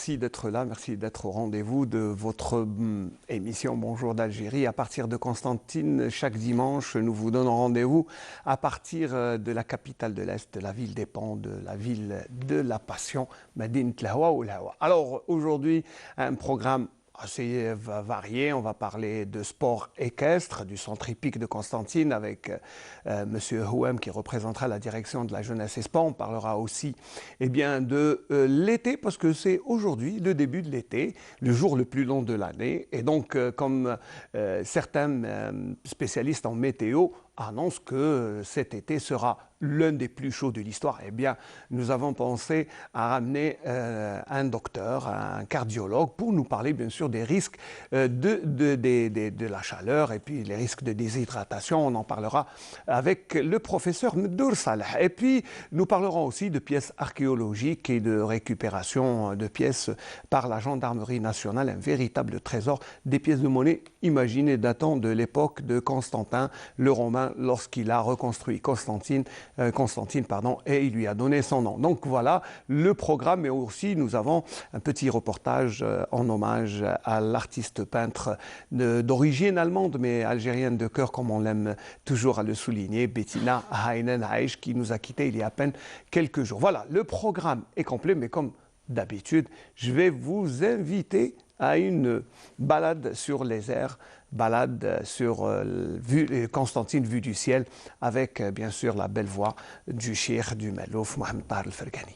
merci d'être là, merci d'être au rendez-vous de votre émission Bonjour d'Algérie. À partir de Constantine, chaque dimanche, nous vous donnons rendez-vous à partir de la capitale de l'Est, de la ville des Pans, de la ville de la Passion, Medine Tlahoua ou Lahoua. Alors aujourd'hui, un programme assez varié. On va parler de sport équestre, du centre hippique de Constantine avec Monsieur Houem qui représentera la direction de la jeunesse et sport. On parlera aussi de l'été parce que c'est aujourd'hui le début de l'été, le jour le plus long de l'année. Et donc, comme certains spécialistes en météo annonce que cet été sera l'un des plus chauds de l'histoire. Eh bien, nous avons pensé à ramener un docteur, un cardiologue, pour nous parler bien sûr des risques de la chaleur et puis les risques de déshydratation. On en parlera avec le professeur Mdour Saleh. Et puis, nous parlerons aussi de pièces archéologiques et de récupération de pièces par la gendarmerie nationale, un véritable trésor, des pièces de monnaie imaginées datant de l'époque de Constantin le Romain, lorsqu'il a reconstruit Constantine, et il lui a donné son nom. Donc voilà le programme, mais aussi nous avons un petit reportage en hommage à l'artiste peintre d'origine allemande, mais algérienne de cœur, comme on l'aime toujours à le souligner, Bettina Heinen-Haïch, qui nous a quittés il y a à peine quelques jours. Voilà, le programme est complet, mais comme d'habitude, je vais vous inviter à une balade sur les airs, balade sur Constantine vue du ciel, avec bien sûr la belle voix du cheikh du Malouf, Mohamed Tahar El-Fergani.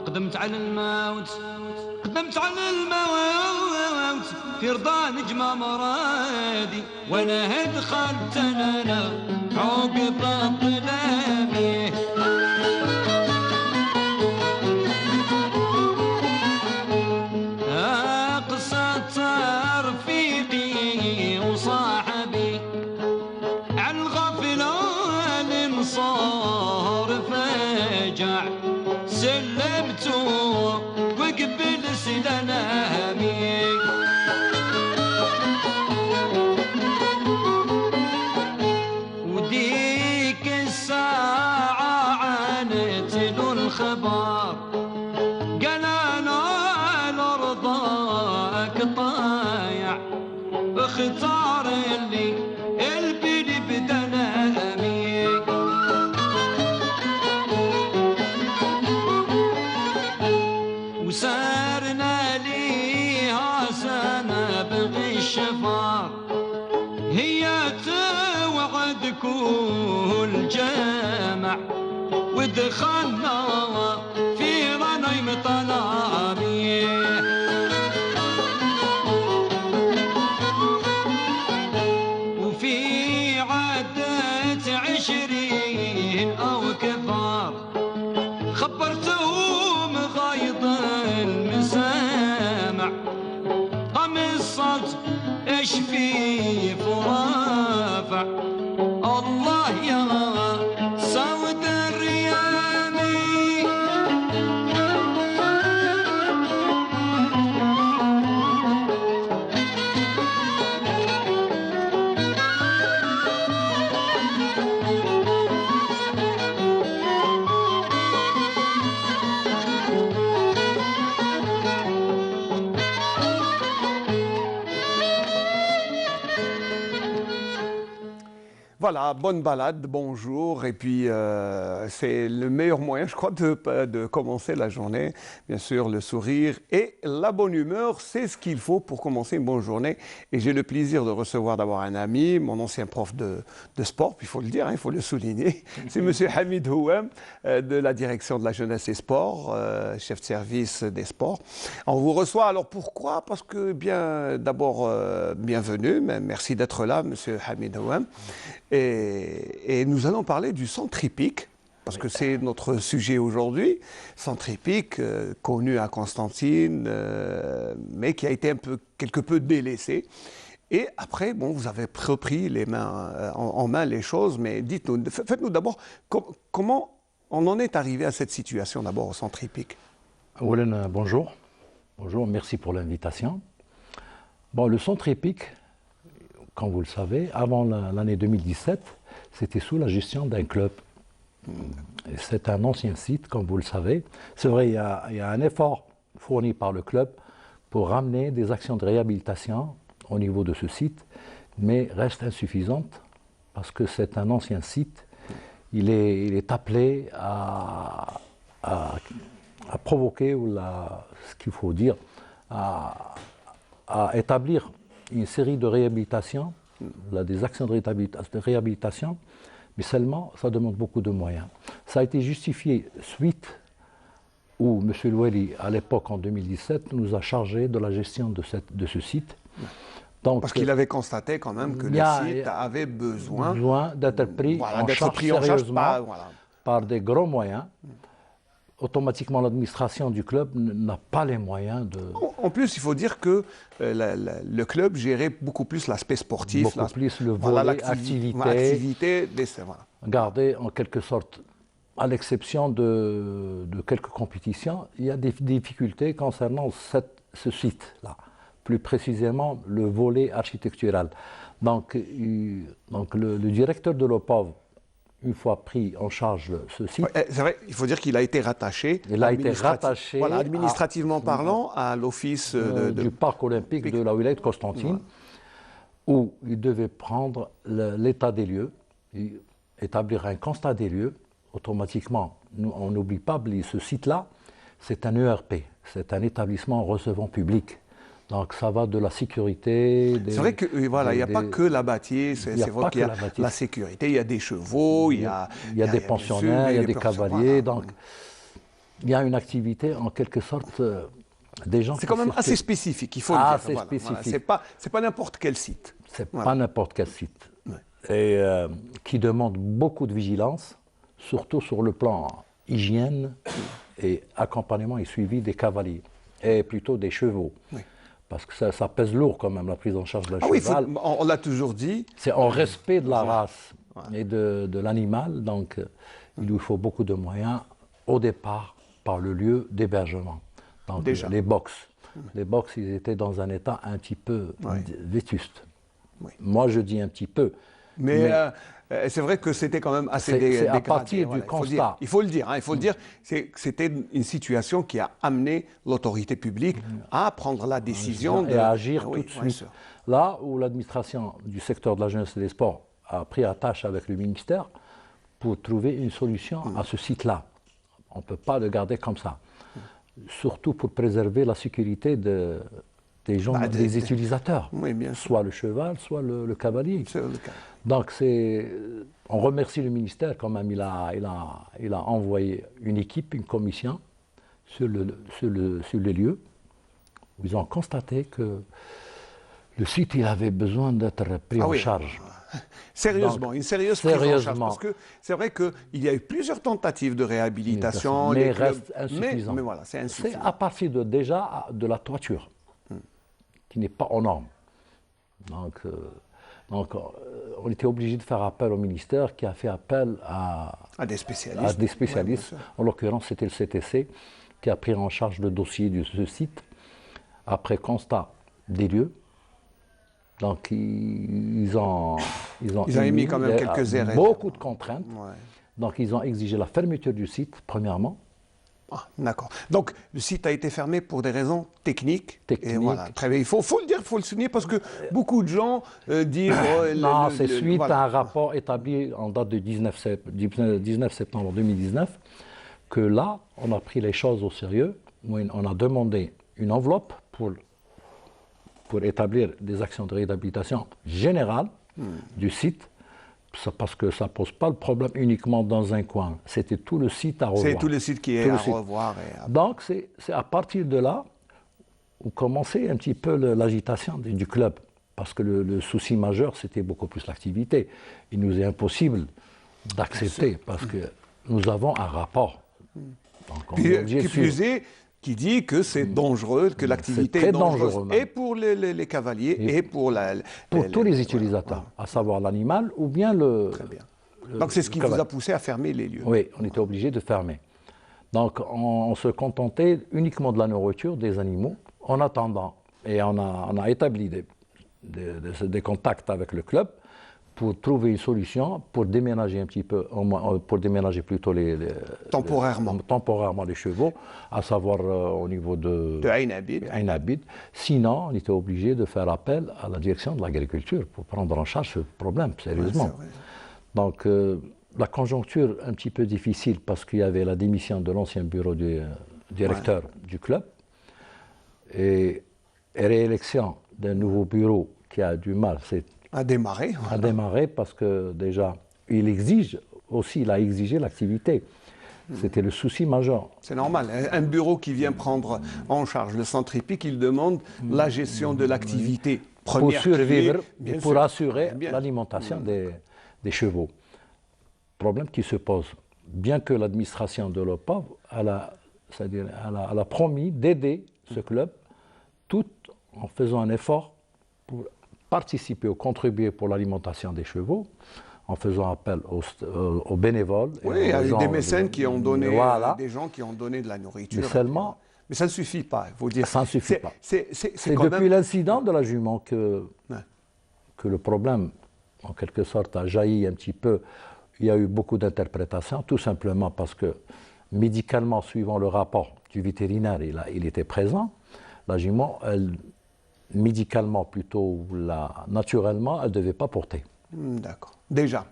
قدمت على الموت في رضا نجمة مرادي وانا دخلت انا عقب الظلامي قصة رفيقي وصاحبي عن الغفلة صار فجع سلمته وقبل سلامي وديك الساعة عانت له الخبر قال أنا لرضاك طايع اختار اللي البلي بدنامي وسارنا ليها سنة بغي الشفار هي توعد كل جامع ودخلنا في غنيم طلابي وفي عدة 20 أو كثار خبرتهم غيض المسامع قام الصوت ايش في فرافع الله يا سود الريامي Voilà, bonne balade, bonjour, et puis c'est le meilleur moyen, je crois, de commencer la journée. Bien sûr, le sourire et la bonne humeur, c'est ce qu'il faut pour commencer une bonne journée. Et j'ai le plaisir de recevoir d'abord un ami, mon ancien prof de sport, puis il faut le dire, il faut le souligner, c'est Monsieur Hamid Houem, de la direction de la jeunesse et sport, chef de service des sports. On vous reçoit, alors pourquoi? Parce que, bien, d'abord, bienvenue, merci d'être là, Monsieur Hamid Houem. Et nous allons parler du centre hippique, parce que c'est notre sujet aujourd'hui. Centre hippique, connu à Constantine, mais qui a été quelque peu délaissé. Et après, bon, vous avez repris les mains, en main les choses, mais dites-nous, faites-nous d'abord, comment on en est arrivé à cette situation d'abord au centre hippique? Bonjour. Bonjour, merci pour l'invitation. Bon, le centre hippique, comme vous le savez, avant l'année 2017, c'était sous la gestion d'un club. Et c'est un ancien site, comme vous le savez. C'est vrai, il y a un effort fourni par le club pour ramener des actions de réhabilitation au niveau de ce site, mais reste insuffisante parce que c'est un ancien site. Il est appelé à provoquer, ce qu'il faut dire, à établir une série de réhabilitations, des actions de réhabilitation, mais seulement ça demande beaucoup de moyens. Ça a été justifié suite où M. Loueli, à l'époque en 2017, nous a chargé de la gestion de ce site. Donc, parce qu'il avait constaté quand même que le site avait besoin d'être pris en charge sérieusement par des gros moyens. Automatiquement, l'administration du club n'a pas les moyens de... En plus, il faut dire que le club gérait beaucoup plus l'aspect sportif. Beaucoup plus le volet activité. Gardé en quelque sorte, à l'exception de quelques compétitions, il y a des difficultés concernant ce site-là. Plus précisément, le volet architectural. Donc le directeur de l'OPOV, une fois pris en charge ce site... C'est vrai, il faut dire qu'il a été rattaché... administrativement parlant, à l'office du parc olympique de la wilaya de Constantine, où il devait prendre l'état des lieux, établir un constat des lieux. Automatiquement, on n'oublie pas, ce site-là, c'est un ERP, c'est un établissement recevant public. Donc ça va de la sécurité... C'est vrai qu'il n'y a pas que l'abbatier, c'est vrai qu'il y a la sécurité, il y a des chevaux, il y a des pensionnaires, il y a des cavaliers, donc il y a une activité en quelque sorte des gens... C'est quand même assez spécifique, il faut le dire. C'est spécifique. C'est pas n'importe quel site. C'est pas n'importe quel site. Et qui demande beaucoup de vigilance, surtout sur le plan hygiène et accompagnement et suivi des cavaliers, et plutôt des chevaux. Oui. Parce que ça pèse lourd quand même, la prise en charge d'un cheval. Oui, on l'a toujours dit. C'est en respect de la race et de l'animal, donc il lui faut beaucoup de moyens au départ par le lieu d'hébergement. Donc déjà. Les box. Les box, ils étaient dans un état un petit peu vétuste. Oui. Moi, je dis un petit peu. Mais c'est vrai que c'était quand même assez dégradé. À partir du constat. Il faut le dire, c'était une situation qui a amené l'autorité publique à prendre la décision et à agir tout de suite. Là où l'administration du secteur de la jeunesse et des sports a pris attache avec le ministère pour trouver une solution à ce site-là. On ne peut pas le garder comme ça. Surtout pour préserver la sécurité des gens, des utilisateurs, soit le cheval, soit le cavalier. Donc on remercie le ministère quand même, il a envoyé une équipe, une commission sur les lieux, où ils ont constaté que le site il avait besoin d'être pris en charge. Sérieusement, une sérieuse prise en charge, parce que c'est vrai qu'il y a eu plusieurs tentatives de réhabilitation. Mais reste insuffisant. Mais voilà, c'est insuffisant. C'est à partir déjà de la toiture, qui n'est pas aux normes. Donc, on était obligé de faire appel au ministère, qui a fait appel à des spécialistes. En l'occurrence, c'était le CTC qui a pris en charge le dossier de ce site, après constat des lieux. Donc, ils ont émis quand même quelques erreurs. Beaucoup de contraintes. Donc, ils ont exigé la fermeture du site, premièrement. Ah, d'accord. Donc, le site a été fermé pour des raisons techniques. Et voilà, très bien. Il faut le dire, il faut le souligner, parce que beaucoup de gens disent... non, c'est suite à un rapport établi en date de 19 septembre 2019, que là, on a pris les choses au sérieux. On a demandé une enveloppe pour établir des actions de réhabilitation générale du site, parce que ça ne pose pas le problème uniquement dans un coin. C'était tout le site à revoir. C'est tout le site qui est à revoir. Donc, c'est à partir de là où commençait un petit peu l'agitation du club. Parce que le souci majeur, c'était beaucoup plus l'activité. Il nous est impossible d'accepter, parce que nous avons un rapport. Donc, on est obligé de suivre. Qui dit que c'est dangereux, que l'activité est dangereuse, et pour les cavaliers, et pour tous les utilisateurs, à savoir l'animal ou bien le... Très bien. Donc c'est ce qui vous a poussé à fermer les lieux. Oui, on était obligé de fermer. Donc on se contentait uniquement de la nourriture des animaux, en attendant. Et on a établi des contacts avec le club pour trouver une solution pour déménager un petit peu, pour déménager plutôt temporairement les chevaux, à savoir au niveau de Ain Abid. Ain Abid. Sinon, on était obligé de faire appel à la direction de l'agriculture pour prendre en charge ce problème, sérieusement. Ouais, donc, la conjoncture un petit peu difficile parce qu'il y avait la démission de l'ancien bureau du directeur du club et réélection d'un nouveau bureau qui a du mal à démarrer. Voilà. À démarrer parce que déjà, il a exigé l'activité. C'était le souci majeur. C'est normal. Un bureau qui vient prendre en charge le centre hippique, il demande la gestion de l'activité première. Pour survivre et pour assurer l'alimentation des chevaux. Problème qui se pose. Bien que l'administration de l'OPAV elle a promis d'aider ce club tout en faisant un effort pour participer ou contribuer pour l'alimentation des chevaux, en faisant appel aux bénévoles. Oui, il y a eu des mécènes qui ont donné, des gens qui ont donné de la nourriture. Mais seulement... Mais ça ne suffit pas, il faut dire. Ça ne suffit pas. C'est depuis l'incident de la jument que le problème, en quelque sorte, a jailli un petit peu. Il y a eu beaucoup d'interprétations, tout simplement parce que, médicalement, suivant le rapport du vétérinaire, il était présent. La jument, médicalement plutôt, naturellement, elle ne devait pas porter. D'accord. Déjà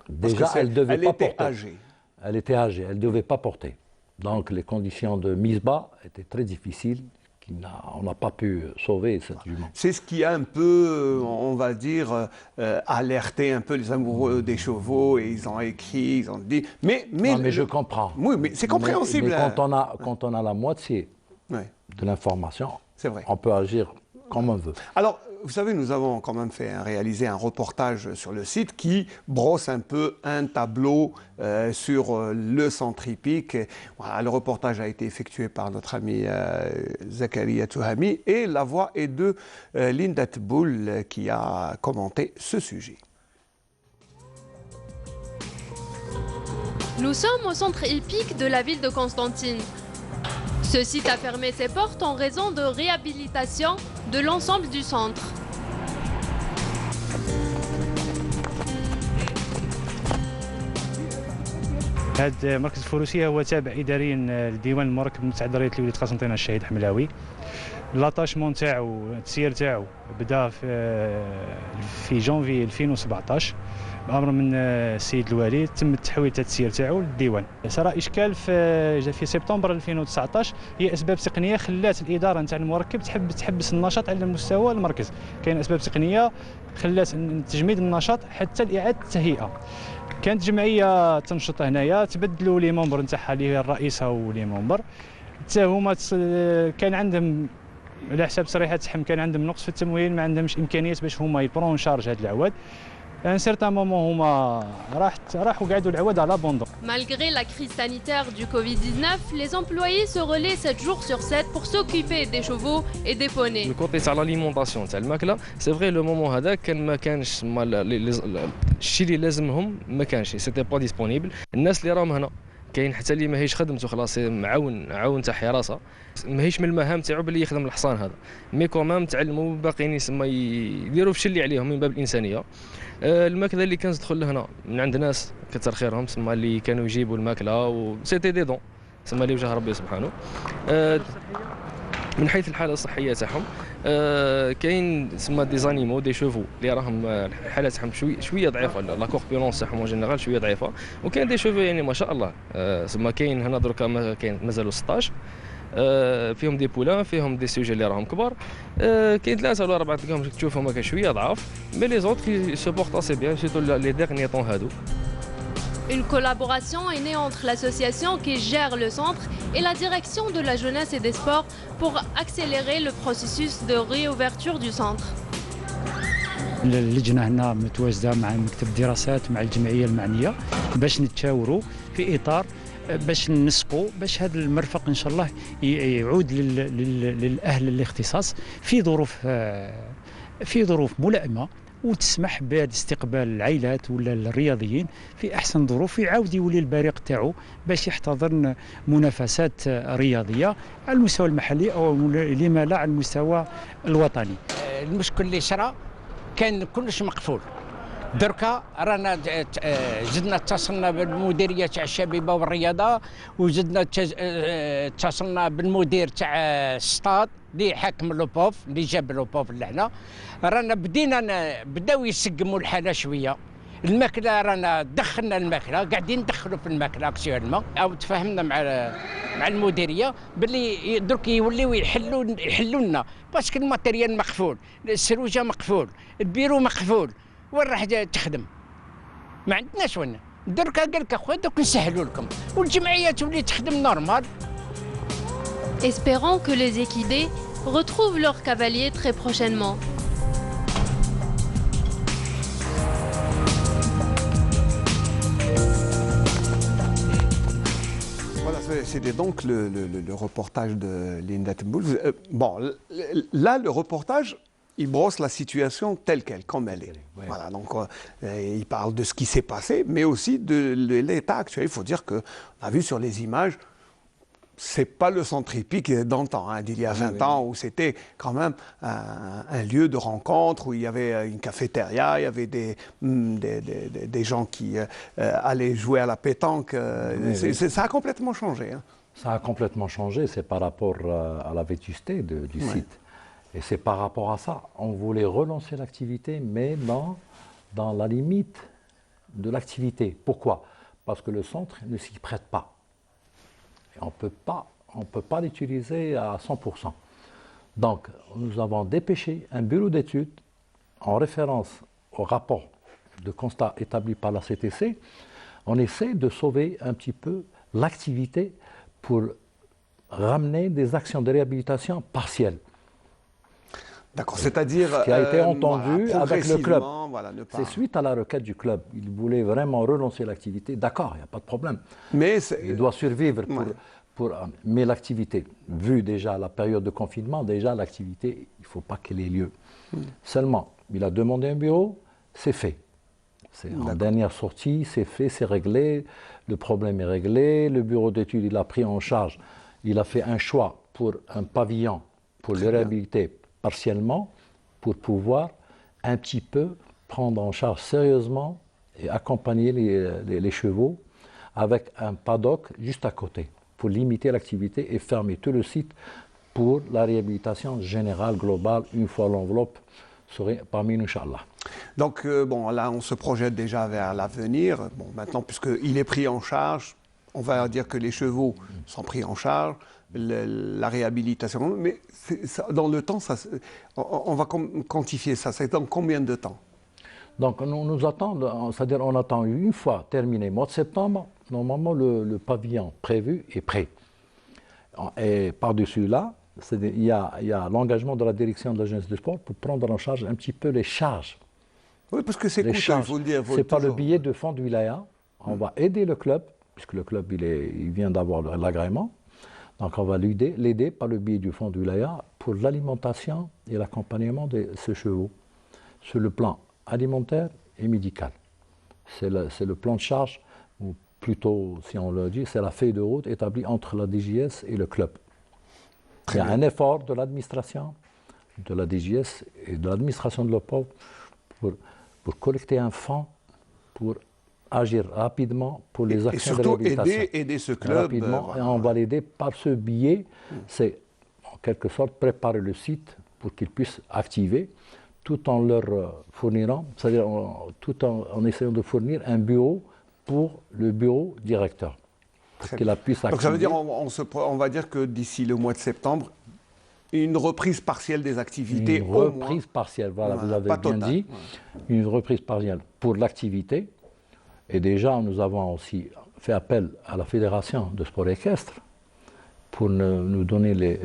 elle devait pas porter. Âgée. Elle était âgée, elle ne devait pas porter. Donc les conditions de mise bas étaient très difficiles. On n'a pas pu sauver cette jument. C'est ce qui a un peu, on va dire, alerté un peu les amoureux des chevaux, et ils ont écrit, ils ont dit... Mais je comprends. Oui, mais c'est compréhensible. Mais quand on a la moitié de l'information, on peut agir comme on veut. Alors, vous savez, nous avons quand même réalisé un reportage sur le site qui brosse un peu un tableau sur le centre hippique. Voilà, le reportage a été effectué par notre ami Zakaria Touhami et la voix est de Linda Tboul qui a commenté ce sujet. Nous sommes au centre hippique de la ville de Constantine. Ce site a fermé ses portes en raison de réhabilitation de l'ensemble du centre. هذا مركز الفروسيه هو تابع اداريا لديوان المراكب المتعدده لولية قسنطينه الشهيد حملاوي. لاتاشمون تاعو التسيير تاعو بدا في جونفي 2017 بامر من السيد الوالي. تم التحويل تاع التسيير تاعو للديوان. صرا اشكال في سبتمبر 2019 هي اسباب تقنيه خلات الاداره نتاع المركب تحبس النشاط على مستوى المركز. كاين اسباب تقنيه خلات تجميد النشاط حتى لاعاده التهيئه. كانت جمعيه تنشط هنايا تبدلوا لي ممبر نتاعها اللي هي الرئيسه ولي ممبر حتى هما كان عندهم على حساب تصريحات كان عندهم نقص في التمويل، ما عندهمش امكانيات باش هما يبرون شارج هاد العواد. À un certain moment, Malgré la crise sanitaire du Covid-19, les employés se relaient 7 jours sur 7 pour s'occuper des chevaux et des poneys. Le côté de l'alimentation, c'est vrai, le moment هذا كان ما كانش الشيء اللي لازمهم ما كانش، c'était pas disponible. الناس اللي راهم هنا كاين حتى اللي ماهيش خدمته خلاص معاون تاع حراسه، ماهيش من المهام تاعو باللي يخدم الحصان هذا، مي كومام تعلموا باقيين يسمى يديروا في الشيء اللي عليهم من باب الانسانيه. الماكله اللي كانت تدخل لهنا من عند ناس كثر خيرهم تسمى اللي كانوا يجيبوا الماكله و سيتي دي دون تسمى اللي وجه ربي سبحانه. من حيث الحاله الصحيه تاعهم كاين تسمى دي زانيمو دي شوفو اللي راهم الحاله تاعهم شويه ضعيفه، لا كوربولونس تاعهم اون جينيرال شويه ضعيفه، وكاين دي شوفو يعني ما شاء الله تسمى كاين هنا دركا كاين مازالوا 16 فيهم دي بولان، فيهم دي سوجي اللي راهم كبار، كاين 3 ولا 4 تلقاهم تشوفهم هكا شويه ضعاف، مي لي زوط كي سو بورت اسي بيان سيرتو لي ديرني طون هادو. Une collaboration est née entre l'association qui gère le centre et la direction de la jeunesse et des sports pour accélérer le processus de réouverture du centre. اللجنه هنا متواجده مع مكتب الدراسات مع الجمعيه المعنيه باش نتشاوروا في اطار باش نسقوا باش هذا المرفق ان شاء الله يعود للاهل الاختصاص في ظروف ملائمه وتسمح باستقبال العائلات ولا الرياضيين في احسن ظروف، يعاود يولي البريق تاعو باش يحتضن منافسات رياضيه على المستوى المحلي او لما لا على المستوى الوطني. المشكل اللي صرا كان كلش مقفول. دركا رانا زدنا اتصلنا بالمديريه تاع الشبيبه والرياضه، وزدنا اتصلنا بالمدير تاع الستاد اللي حاكم لوبوف اللي جاب لوبوف لهنا. رانا بداو يسقموا الحاله شويه. الماكله رانا دخلنا الماكله، قاعدين ندخلوا في الماكله اكسيولمون، او تفاهمنا مع المديريه باللي درك يوليو يحلوا لنا باسكو الماتيريال مقفول، السروجه مقفول، البيرو مقفول، وين راح تخدم؟ ما عندناش وين. درك قال لك اخويا دوك نسهلوا لكم والجمعيه تولي تخدم نورمال. Espérons que les équidés retrouvent leurs cavaliers très prochainement. Voilà, c'était donc le reportage de Linda Temboul. Bon, là, le reportage, il brosse la situation telle qu'elle, comme elle est. Ouais. Voilà, donc il parle de ce qui s'est passé, mais aussi de l'état actuel. Il faut dire qu'on a vu sur les images, c'est pas le centre hippique d'antan, hein, d'il y a 20 ans, où c'était quand même un lieu de rencontre, où il y avait une cafétéria, il y avait des gens qui allaient jouer à la pétanque. Ça a complètement changé. Hein. Ça a complètement changé, c'est par rapport à la vétusté du site. Et c'est par rapport à ça. On voulait relancer l'activité, mais dans la limite de l'activité. Pourquoi? Parce que le centre ne s'y prête pas. Et on ne peut pas l'utiliser à 100%. Donc, nous avons dépêché un bureau d'études en référence au rapport de constat établi par la CTC. On essaie de sauver un petit peu l'activité pour ramener des actions de réhabilitation partielles. D'accord, c'est-à-dire qui a été entendu voilà, avec le club. Voilà, c'est suite à la requête du club. Il voulait vraiment relancer l'activité. D'accord, il n'y a pas de problème. Mais il doit survivre mais l'activité, vu déjà la période de confinement, déjà l'activité, il ne faut pas qu'elle ait lieu. Seulement, il a demandé un bureau, c'est fait. C'est en dernière sortie, c'est fait, c'est réglé, le problème est réglé, le bureau d'études, il a pris en charge, il a fait un choix pour un pavillon, pour le réhabiliter partiellement, pour pouvoir un petit peu prendre en charge sérieusement et accompagner les chevaux avec un paddock juste à côté, pour limiter l'activité et fermer tout le site pour la réhabilitation générale, globale, une fois l'enveloppe serait parmi nous, Inch'Allah. Donc, bon, là, on se projette déjà vers l'avenir. Bon, maintenant, puisqu'il est pris en charge, on va dire que les chevaux sont pris en charge, la réhabilitation, mais ça, dans le temps, ça, on va quantifier ça. C'est dans combien de temps? Donc, nous attendons, c'est-à-dire on attend une fois terminé, mois de septembre, normalement le pavillon prévu est prêt. Et par-dessus là, il y a l'engagement de la direction de la jeunesse du sport pour prendre en charge un petit peu les charges. Oui, parce que c'est coûteux, il faut le dire. C'est par le biais de fonds de wilaya. On va aider le club, puisque le club il vient d'avoir l'agrément. Donc on va l'aider par le biais du fonds de wilaya pour l'alimentation et l'accompagnement de ces chevaux sur le plan alimentaire et médical. C'est le plan de charge, ou plutôt, si on le dit, c'est la feuille de route établie entre la DGS et le club. Il y a un effort de l'administration, de la DGS et de l'administration de l'OPOV pour collecter un fonds, pour agir rapidement pour les actions de réhabilitation. Et surtout aider ce club. Rapidement, et on va l'aider par ce biais. C'est en quelque sorte préparer le site pour qu'ils puissent activer, tout en leur fournissant, c'est-à-dire tout en essayant de fournir un bureau pour le bureau directeur. Pour qu'il puisse activer. Donc ça veut dire, on va dire que d'ici le mois de septembre, une reprise partielle des activités. Une reprise partielle, voilà, vous avez bien dit. Une reprise partielle pour l'activité. Et déjà, nous avons aussi fait appel à la Fédération de sport équestre pour nous donner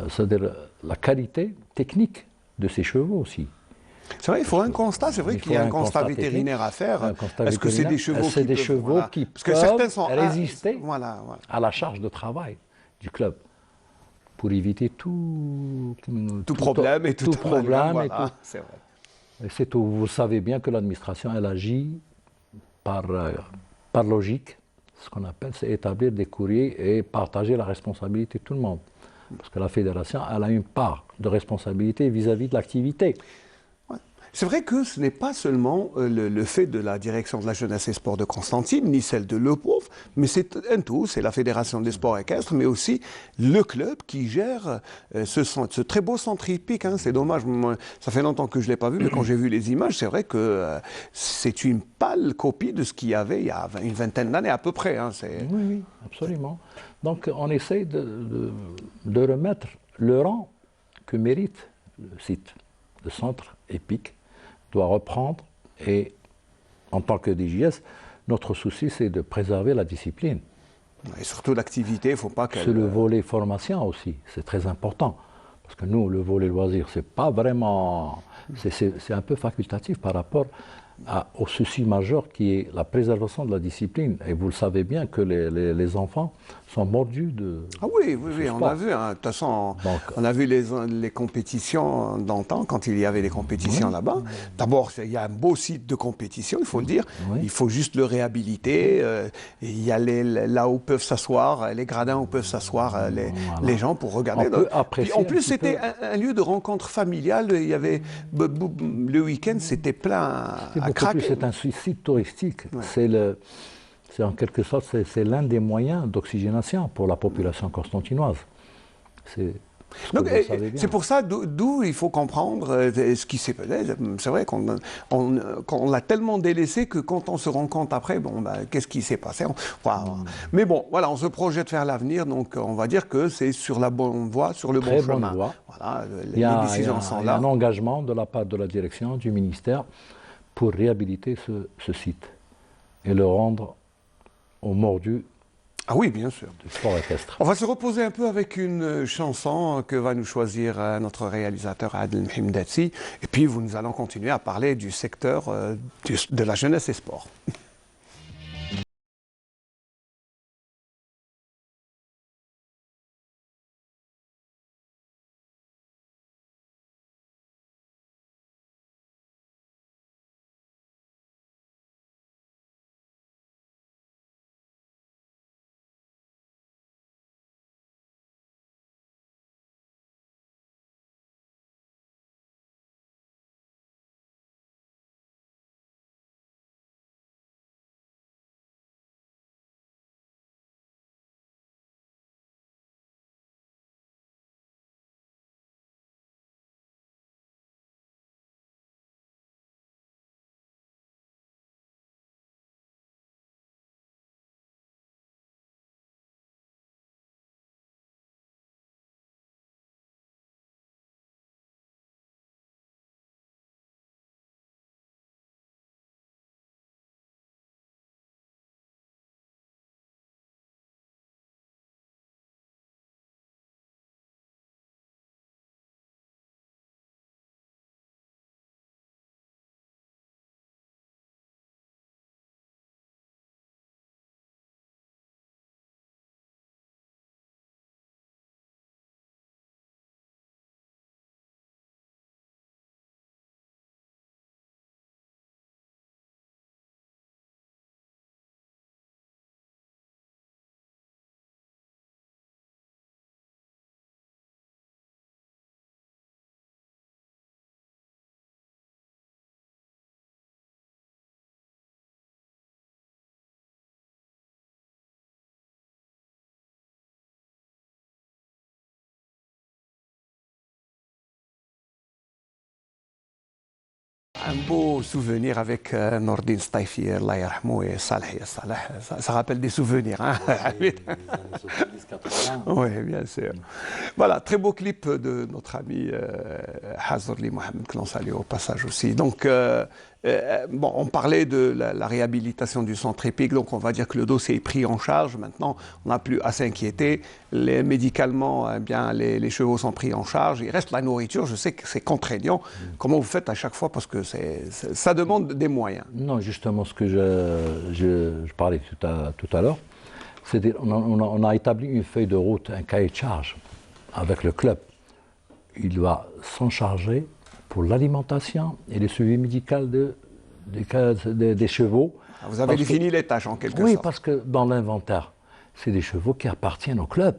c'est-à-dire la qualité technique de ces chevaux aussi. C'est vrai, il faut un constat, c'est vrai qu'il y a un constat vétérinaire à faire. Est-ce que c'est des chevaux qui peuvent résister à la charge de travail du club pour éviter tout problème et tout problème. Voilà, c'est vrai. Et c'est tout. Vous savez bien que l'administration, elle agit par logique. Ce qu'on appelle, c'est établir des courriers et partager la responsabilité de tout le monde. Parce que la fédération, elle a une part de responsabilité vis-à-vis de l'activité. Ouais. C'est vrai que ce n'est pas seulement le fait de la direction de la jeunesse et sport de Constantine, ni celle de Le Pauvre, mais c'est un tout, c'est la Fédération des sports équestres, mais aussi le club qui gère ce très beau centre hippique. Hein. C'est dommage, moi, ça fait longtemps que je ne l'ai pas vu, mais quand j'ai vu les images, c'est vrai que c'est une pâle copie de ce qu'il y avait il y a une vingtaine d'années à peu près. Hein. Oui, absolument. Donc on essaye de remettre le rang que mérite le site. Le centre hippique doit reprendre et en tant que DJS, notre souci c'est de préserver la discipline. Et surtout l'activité, il ne faut pas qu'elle... C'est le volet formation aussi, c'est très important. Parce que nous, le volet loisir, c'est pas vraiment... C'est un peu facultatif par rapport au souci majeur qui est la préservation de la discipline. Et vous le savez bien que les enfants sont mordus de... Ah oui, on a vu. Hein. De toute façon, on a vu les compétitions d'antan, quand il y avait des compétitions là-bas. D'abord, il y a un beau site de compétition, il faut le dire. Il faut juste le réhabiliter. Il y a là où peuvent s'asseoir, les gradins où peuvent s'asseoir les gens pour regarder. Puis, en plus, c'était un lieu de rencontre familiale. Il y avait le week-end, c'était plein à craquer. C'est un site touristique. C'est en quelque sorte c'est l'un des moyens d'oxygénation pour la population constantinoise. C'est pour ça d'où il faut comprendre ce qui s'est passé. C'est vrai qu'on l'a tellement délaissé que quand on se rend compte après, qu'est-ce qui s'est passé Mais bon, voilà, on se projette vers l'avenir, donc on va dire que c'est sur la bonne voie, sur le bon chemin. Voilà, les décisions sont là. Il y a un engagement de la part de la direction, du ministère, pour réhabiliter ce site et le rendre au mordu. Ah oui, bien sûr. Du sport équestre. On va se reposer un peu avec une chanson que va nous choisir notre réalisateur Adel Mhimdati. Et puis nous allons continuer à parler du secteur de la jeunesse et sport. Un beau souvenir avec Nordine Staifi, Allah yarhamou, et Saleh. Ça rappelle des souvenirs. Hein. Oui, bien sûr. Voilà, très beau clip de notre ami Hazorli Mohamed, que l'on salue au passage aussi. Donc, on parlait de la réhabilitation du centre hippique, donc on va dire que le dossier est pris en charge. Maintenant, on n'a plus à s'inquiéter. Médicalement, les chevaux sont pris en charge. Il reste la nourriture, je sais que c'est contraignant. Comment vous faites à chaque fois? Parce que ça demande des moyens. Non, justement, ce que je parlais tout à l'heure, on a établi une feuille de route, un cahier de charge avec le club. Il doit s'en charger pour l'alimentation et le suivi médical des chevaux. Vous avez défini les tâches en quelque sorte. Oui, parce que dans l'inventaire, c'est des chevaux qui appartiennent au club.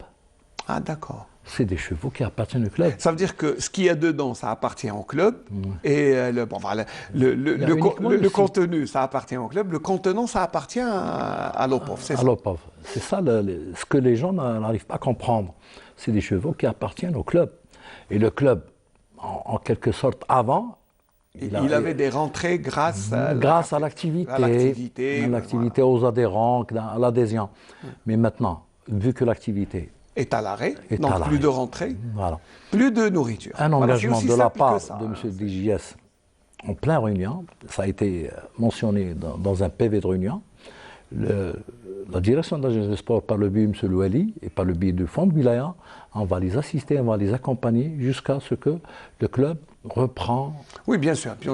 Ah, d'accord. C'est des chevaux qui appartiennent au club. Ça veut dire que ce qu'il y a dedans, ça appartient au club, et le contenu, ça appartient au club, le contenant, ça appartient à l'OPOV, c'est ça? À l'OPOV. C'est ça ce que les gens n'arrivent pas à comprendre. C'est des chevaux qui appartiennent au club. Et le club, en quelque sorte, avant, il avait des rentrées grâce à l'activité, aux adhérents, à l'adhésion. Mais maintenant, vu que l'activité est à l'arrêt, donc plus de rentrées, plus de nourriture. Un engagement de la part de M. DJS en plein réunion, ça a été mentionné dans un PV de réunion. La direction de la jeunesse des sports, par le biais de M. Louali et par le biais du fonds de Wilaya, on va les assister, on va les accompagner jusqu'à ce que le club reprend. Oui, bien sûr. Puis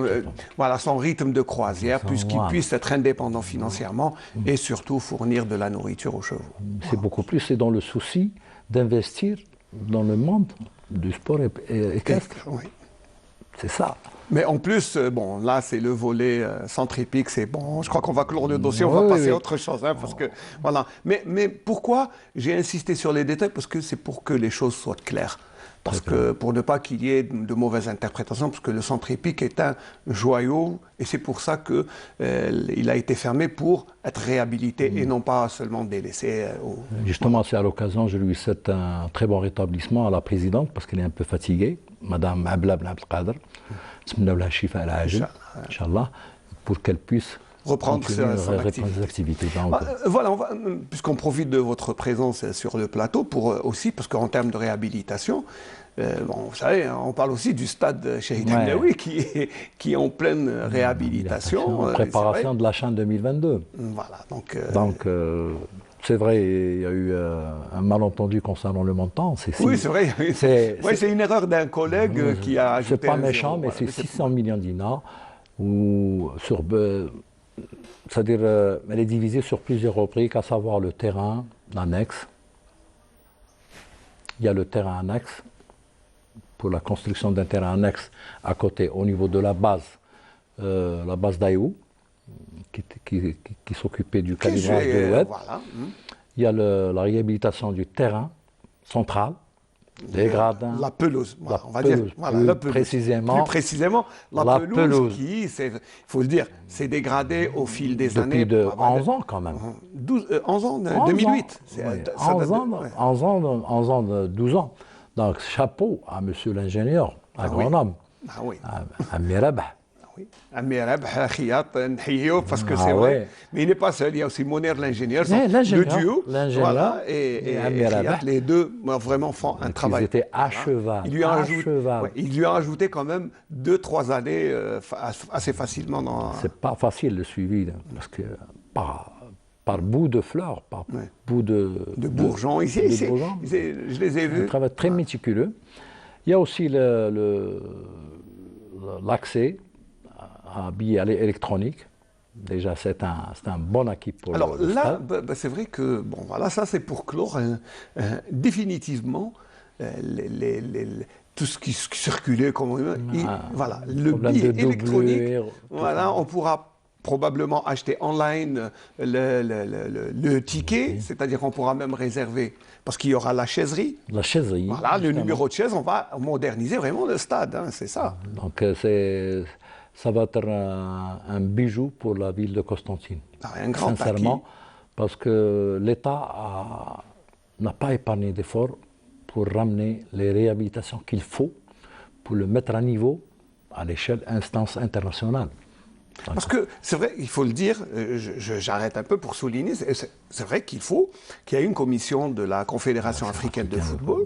voilà, son rythme de croisière, puisqu'il puisse être indépendant financièrement et surtout fournir de la nourriture aux chevaux. C'est beaucoup plus, c'est dans le souci d'investir dans le monde du sport équestre. Oui. C'est ça. Mais en plus, bon, là, c'est le volet centre hippique, c'est bon. Je crois qu'on va clore le dossier, on va passer à autre chose, hein, parce que voilà. Mais pourquoi j'ai insisté sur les détails? Parce que c'est pour que les choses soient claires. Parce que pour ne pas qu'il y ait de mauvaises interprétations, parce que le centre hippique est un joyau, et c'est pour ça que il a été fermé pour être réhabilité et non pas seulement délaissé. Justement, c'est à l'occasion, je lui souhaite un très bon rétablissement à la présidente, parce qu'elle est un peu fatiguée, Madame Abla Ben Abdelkader. Inch'Allah, pour qu'elle puisse reprendre son activité. Voilà, puisqu'on profite de votre présence sur le plateau, pour aussi, parce qu'en termes de réhabilitation, vous savez, on parle aussi du stade Chahid Hamlaoui qui est en pleine réhabilitation. Préparation de la Chan 2022. Voilà, donc c'est vrai, il y a eu un malentendu concernant le montant. Oui, c'est vrai. C'est une erreur d'un collègue qui a ajouté. C'est pas méchant, mais c'est 600 millions de dinars. C'est-à-dire, elle est divisée sur plusieurs rubriques, à savoir le terrain annexe. Il y a le terrain annexe, pour la construction d'un terrain annexe à côté, au niveau de la base d'Aïou, qui s'occupait du calibrage de l'oued. Il y a la réhabilitation du terrain central, des gradins. La pelouse, on va dire. La pelouse. Plus précisément, la pelouse qui, il faut le dire, s'est dégradée au fil des années. Depuis 11 ans quand même. 11 ans, 2008. 11 ans, 12 ans. Donc chapeau à monsieur l'ingénieur, un grand homme, à Mirabah. Parce que c'est vrai, mais il n'est pas seul, il y a aussi Moner l'ingénieur, le duo, et les deux vraiment font un travail. Ils étaient à cheval. Il lui a ajouté quand même 2-3 années assez facilement. C'est pas facile le suivi, parce que par bout de fleurs, par bout de bourgeons, ici, je les ai vus. Un travail très méticuleux. Il y a aussi l'accès à billets électroniques. Déjà, c'est un bon acquis pour Alors le là, stade. c'est vrai que, bon, voilà, ça c'est pour clore définitivement tout ce qui circulait, voilà, le billet électronique, voilà, on pourra probablement acheter online le ticket, c'est-à-dire qu'on pourra même réserver, parce qu'il y aura la chaiserie. La chaiserie. Voilà, le numéro de chaise, on va moderniser vraiment le stade, hein, c'est ça. Donc ça va être un bijou pour la ville de Constantine. Un grand sincèrement, acquis. Parce que l'État n'a pas épargné d'efforts pour ramener les réhabilitations qu'il faut pour le mettre à niveau à l'échelle instance internationale. Parce que c'est vrai, il faut le dire, j'arrête un peu pour souligner, c'est vrai qu'il y ait une commission de la Confédération africaine de football,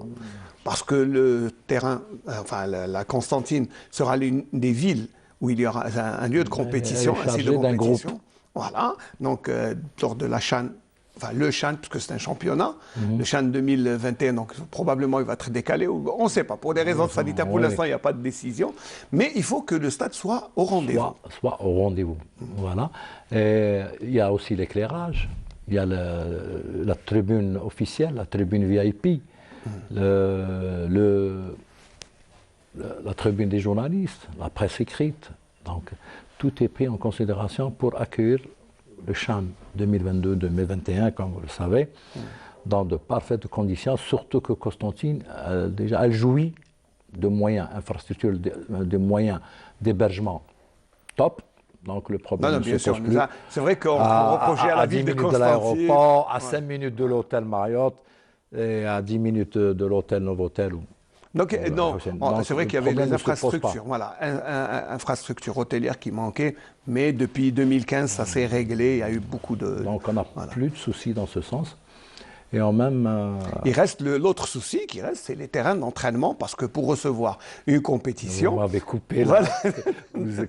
parce que le terrain, enfin la Constantine sera l'une des villes où il y aura un lieu de compétition, un site de compétition. Voilà, donc lors de la CHAN, enfin le CHAN, parce que c'est un championnat, le CHAN 2021, donc probablement il va être décalé, on ne sait pas, pour des raisons sanitaires, pour l'instant il n'y a pas de décision, mais il faut que le stade soit au rendez-vous. Soit au rendez-vous, voilà. Et il y a aussi l'éclairage, il y a la tribune officielle, la tribune VIP, la tribune des journalistes, la presse écrite, donc tout est pris en considération pour accueillir le CHAN 2022-2021, comme vous le savez. dans de parfaites conditions, surtout que Constantine, déjà, elle jouit de moyens, infrastructures, de moyens d'hébergement top. Donc le problème bien sûr, pose plus. C'est vrai qu'on reprochait à la ville de Constantine. De l'aéroport, à 5 minutes de l'hôtel Marriott et à 10 minutes de l'hôtel Novotel. Donc, c'est vrai qu'il y avait des infrastructures, voilà, infrastructures hôtelières qui manquaient, mais depuis 2015, ça s'est réglé, il y a eu beaucoup de... Donc on n'a plus de soucis dans ce sens. Et en même... Il reste l'autre souci qui reste, c'est les terrains d'entraînement, parce que pour recevoir une compétition... Vous m'avez coupé là,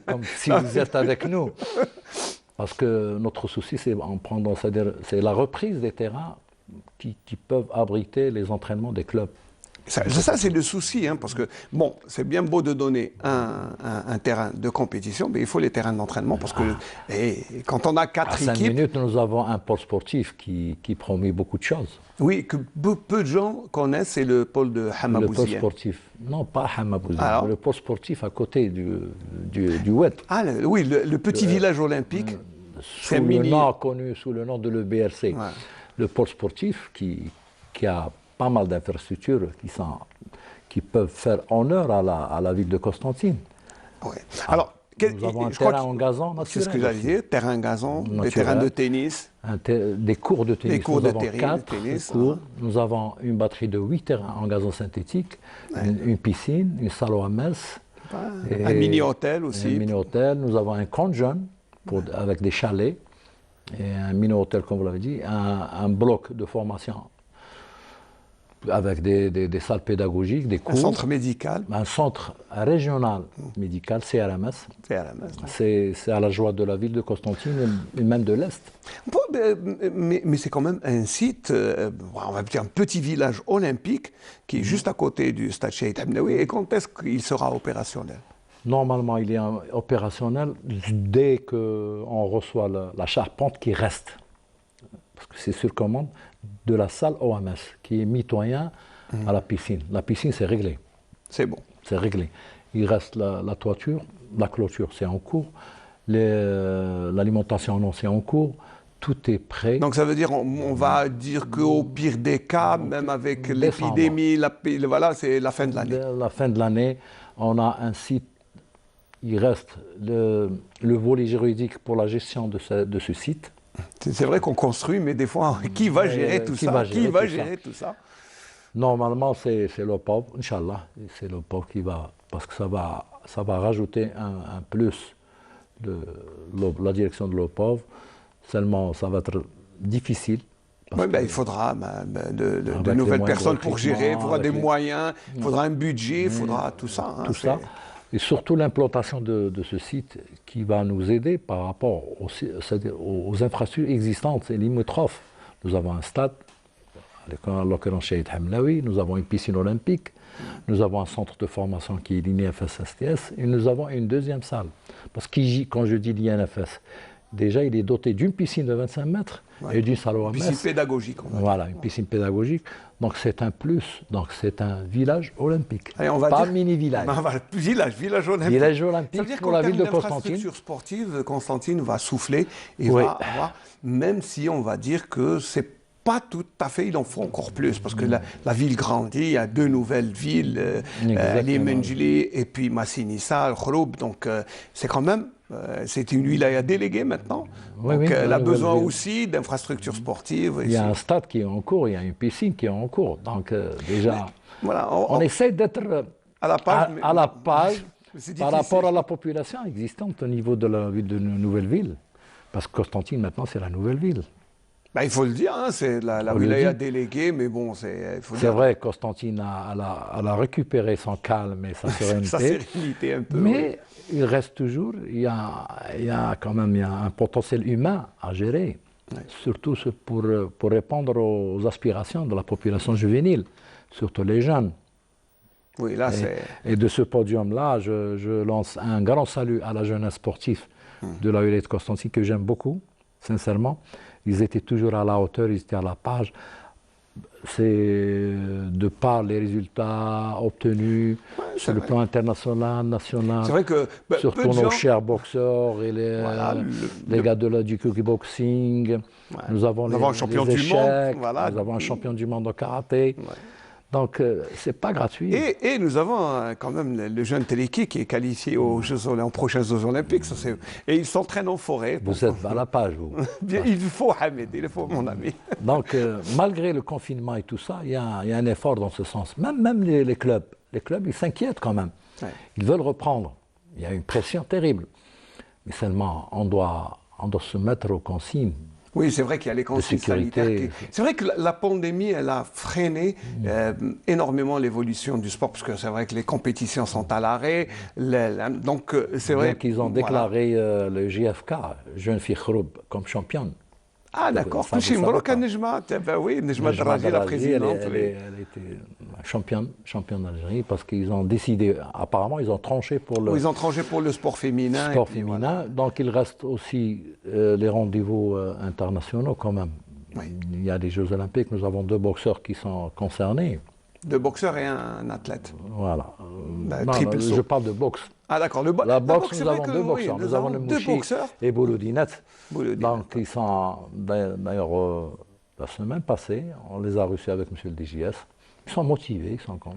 comme si vous êtes avec nous. Parce que notre souci, c'est la reprise des terrains qui peuvent abriter les entraînements des clubs. Ça c'est le souci, hein, parce que, bon, c'est bien beau de donner un terrain de compétition, mais il faut les terrains d'entraînement, parce que quand on a 4 équipes... À 5 minutes, nous avons un pôle sportif qui promet beaucoup de choses. Oui, que peu de gens connaissent, c'est le pôle de Hamabouzien. Le pôle sportif, non pas Hamabouzien, le pôle sportif à côté du Oued. Ah, oui, le petit village olympique. C'est connu sous le nom de l'EBRC. Ouais. Le pôle sportif qui a pas mal d'infrastructures qui peuvent faire honneur à la ville de Constantine. Ouais. Alors, nous avons un terrain en gazon naturel. C'est ce que j'allais dire, terrain en gazon, des terrains de tennis. Des cours de tennis. Des cours nous de avons 4 cours. Nous avons une batterie de 8 terrains en gazon synthétique, une piscine, une salle à messe. Un mini-hôtel aussi. Un mini-hôtel. Nous avons un camp de jeunes avec des chalets. Et un mini-hôtel, comme vous l'avez dit. Un bloc de formation avec des salles pédagogiques, des cours. Un centre médical. Un centre régional médical, CRMS. C'est à la joie de la ville de Constantine et même de l'Est. Mais c'est quand même un site, on va dire un petit village olympique qui est juste à côté du stade Cheikh Hamdaoui. Et quand est-ce qu'il sera opérationnel? Normalement, il est opérationnel dès qu'on reçoit la charpente qui reste. Parce que c'est sur commande de la salle OMS, qui est mitoyen à la piscine. La piscine, c'est réglé. C'est bon. C'est réglé. Il reste la toiture, la clôture, c'est en cours. L'alimentation, non, c'est en cours. Tout est prêt. Donc ça veut dire, on va dire qu'au pire des cas, même avec l'épidémie, voilà, c'est la fin de l'année. La fin de l'année, on a un site. Il reste le volet juridique pour la gestion de ce site. C'est vrai qu'on construit, mais des fois, qui va gérer tout ça? Qui va gérer tout ça? Normalement, c'est l'OPOV, Inch'Allah. C'est l'OPOV qui va, parce que ça va rajouter un plus la direction de l'OPOV. Seulement, ça va être difficile. Oui, il faudra de nouvelles personnes pour gérer, il faudra des moyens, il faudra un budget, il faudra tout ça. Tout ça. Et surtout l'implantation de ce site qui va nous aider par rapport aux infrastructures existantes et limitrophes. Nous avons un stade, en l'occurrence Cheikh Hamdaoui, nous avons une piscine olympique, nous avons un centre de formation qui est l'INFS-STS et nous avons une deuxième salle. Parce que quand je dis l'INFS, déjà il est doté d'une piscine de 25 mètres et d'une salle OMS. Une piscine pédagogique. Voilà, une piscine pédagogique. Donc c'est un plus, donc c'est un village olympique. Allez, on va pas dire, mini-village. Village olympique. Village olympique pour la ville de Constantine. L'infrastructure sportive, Constantine va souffler et va avoir, même si on va dire que c'est pas tout à fait, il en faut encore plus, parce que la ville grandit, il y a 2 nouvelles villes, Limenjili et puis Massinissa, Khoroub, donc c'est quand même, c'est une wilaya déléguée maintenant, donc elle a besoin aussi d'infrastructures sportives. Il y a un stade qui est en cours, il y a une piscine qui est en cours, donc déjà, voilà, on essaie d'être à la page par rapport à la population existante au niveau de la ville de nouvelle ville, parce que Constantine maintenant c'est la nouvelle ville. Il faut le dire, hein, c'est la wilaya déléguée, mais bon, c'est... C'est vrai, Constantine a récupéré son calme et sa sérénité. Sa sérénité un peu. Mais il reste toujours, il y a quand même un potentiel humain à gérer, surtout pour répondre aux aspirations de la population juvénile, surtout les jeunes. Oui, là et de ce podium-là, je lance un grand salut à la jeunesse sportive de la wilaya de Constantine, que j'aime beaucoup, sincèrement. Ils étaient toujours à la hauteur, ils étaient à la page. C'est de par les résultats obtenus sur le plan international, national, c'est vrai que surtout nos chers boxeurs et les gars du kickboxing. Nous avons un champion du monde. Voilà. Nous avons un champion du monde en karaté. Donc, c'est pas gratuit. Et nous avons quand même le jeune Teleki qui est qualifié aux prochains Jeux Olympiques. Et il s'entraîne en forêt. Vous êtes à la page, vous. Bien, il faut, Hamid, il faut, mon ami. Donc, malgré le confinement et tout ça, il y a un effort dans ce sens. Même les clubs. Les clubs, ils s'inquiètent quand même. Ouais. Ils veulent reprendre. Il y a une pression terrible. Mais seulement, on doit se mettre aux consignes. Oui, c'est vrai qu'il y a les consignes sanitaires. C'est vrai que la pandémie, elle a freiné énormément l'évolution du sport, parce que c'est vrai que les compétitions sont à l'arrêt. Donc, c'est vrai. Donc, ils ont déclaré le JFK, Jeune Fille Khroub, comme championne. Ah, d'accord. Oui, Nejma Draji, la présidente. Elle était championne d'Algérie, parce qu'ils ont décidé, apparemment, ils ont tranché pour le... Ils ont tranché pour le sport féminin. Sport féminin. Voilà. Donc, il reste aussi les rendez-vous internationaux quand même. Oui. Il y a des Jeux Olympiques, nous avons 2 boxeurs qui sont concernés. 2 boxeurs et un athlète. Voilà. Je parle de boxe. Ah d'accord. La boxe, nous avons 2 boxeurs. Nous avons le Mouchi et Bouloudinet. Donc ils sont, d'ailleurs, la semaine passée, on les a reçus avec M. le DGS. Ils sont motivés, ils sont contents.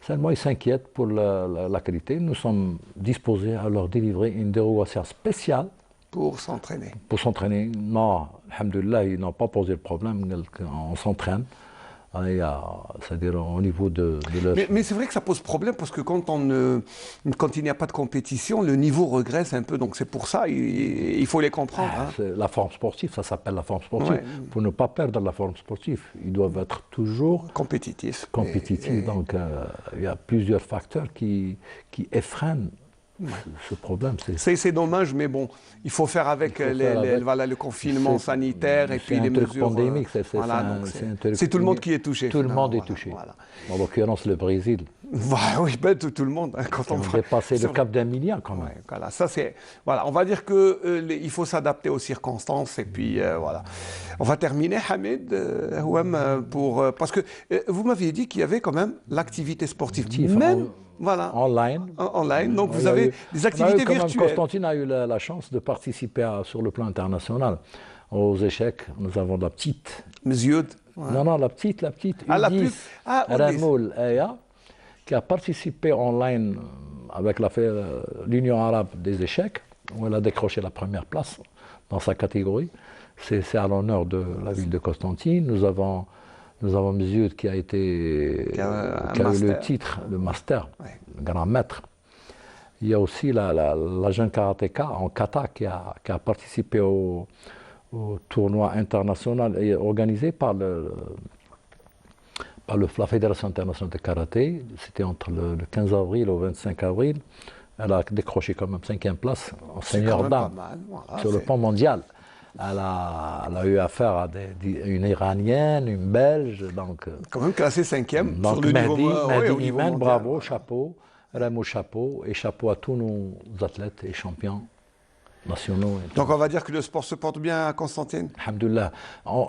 Seulement, ils s'inquiètent pour la qualité. Nous sommes disposés à leur délivrer une dérogation spéciale. Pour s'entraîner. Pour s'entraîner. Non, alhamdoulilah, ils n'ont pas posé le problème. On s'entraîne. C'est-à-dire au niveau de leur... Mais c'est vrai que ça pose problème parce que quand il n'y a pas de compétition, le niveau regresse un peu. Donc c'est pour ça, il faut les comprendre. La forme sportive, ça s'appelle la forme sportive. Ouais. Pour ne pas perdre la forme sportive, ils doivent être toujours compétitifs. Donc il y a plusieurs facteurs qui effreinent ce problème. C'est dommage, mais bon, il faut faire avec, le confinement sanitaire et puis les mesures pandémiques. C'est tout le monde qui est touché. Tout le monde est touché. En l'occurrence, le Brésil. Oui, tout le monde. Quand on va dépasser le cap d'1 million, quand même. Voilà, on va dire qu'il faut s'adapter aux circonstances et puis voilà. On va terminer, Hamid, parce que vous m'aviez dit qu'il y avait quand même l'activité sportive. Même voilà. Online. Donc vous avez des activités virtuelles. Constantine a eu la chance de participer sur le plan international aux échecs. Nous avons la petite. Mzioud. Non, la petite. Ramoul Aya, qui a participé online avec l'Union arabe des échecs, où elle a décroché la première place dans sa catégorie. C'est à l'honneur de la ville de Constantine. Nous avons Mzioud qui a eu le titre, le master, le grand maître. Il y a aussi la jeune karatéka en kata qui a participé au tournoi international organisé par la Fédération internationale de karaté. C'était entre le 15 avril au 25 avril. Elle a décroché quand même 5e place en senior dame sur le plan mondial. Elle a eu affaire à une Iranienne, une Belge. Donc, quand même classée 5e. Donc Mehdi Iman, bravo, chapeau. Ramo, chapeau. Et chapeau à tous nos athlètes et champions nationaux. Donc on va dire que le sport se porte bien à Constantine. Alhamdoulilah.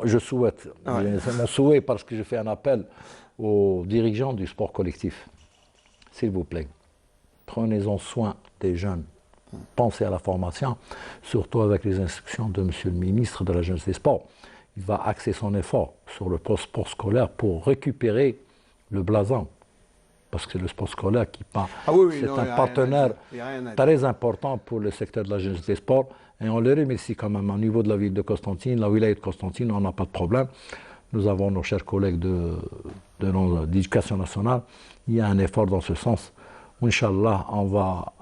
Je souhaite, c'est mon souhait parce que je fais un appel aux dirigeants du sport collectif. S'il vous plaît, prenez-en soin des jeunes. Pensez à la formation, surtout avec les instructions de M. le ministre de la Jeunesse et des Sports. Il va axer son effort sur le sport scolaire pour récupérer le blason. Parce que c'est le sport scolaire qui part. C'est un partenaire très important pour le secteur de la jeunesse et des sports. Et on le remercie quand même. Au niveau de la ville de Constantine, la wilaya de Constantine, on n'a pas de problème. Nous avons nos chers collègues d'éducation nationale. Il y a un effort dans ce sens. Inch'Allah, on va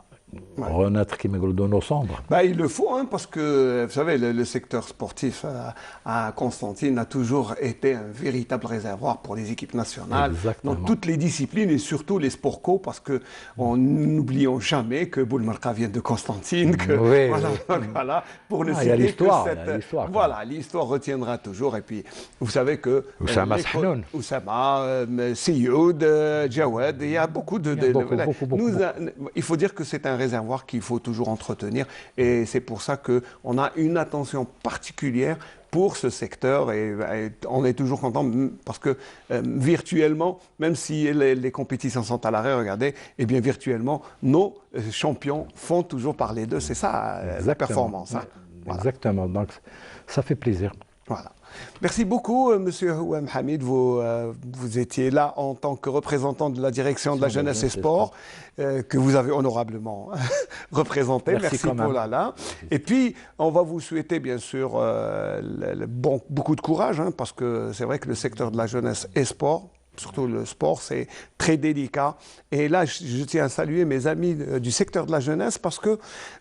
renaître de nos cendres. Il le faut, parce que, vous savez, le secteur sportif à Constantine a toujours été un véritable réservoir pour les équipes nationales. Exactement. Dans toutes les disciplines et surtout les sports co, parce que n'oublions jamais que Boulmarka vient de Constantine, que voilà, pour ne citer que cette... l'histoire retiendra toujours. Et puis, vous savez que... Oussama Sahnoun. Oussama, Seyoud, Jawad, il y a beaucoup de... Il faut dire que c'est un réservoir qu'il faut toujours entretenir et c'est pour ça qu'on a une attention particulière pour ce secteur et on est toujours content parce que virtuellement, même si les compétitions sont à l'arrêt, regardez, et bien virtuellement, nos champions font toujours parler d'eux. C'est ça la performance. Hein. Voilà. Exactement, donc ça fait plaisir. Voilà. Merci beaucoup, Monsieur Houam Hamid. Vous étiez là en tant que représentant de la direction de la jeunesse et sport, que vous avez honorablement représenté. Merci pour là. Et puis, on va vous souhaiter, bien sûr, beaucoup de courage, hein, parce que c'est vrai que le secteur de la jeunesse et sport, surtout le sport, c'est très délicat. Et là, je tiens à saluer mes amis du secteur de la jeunesse parce que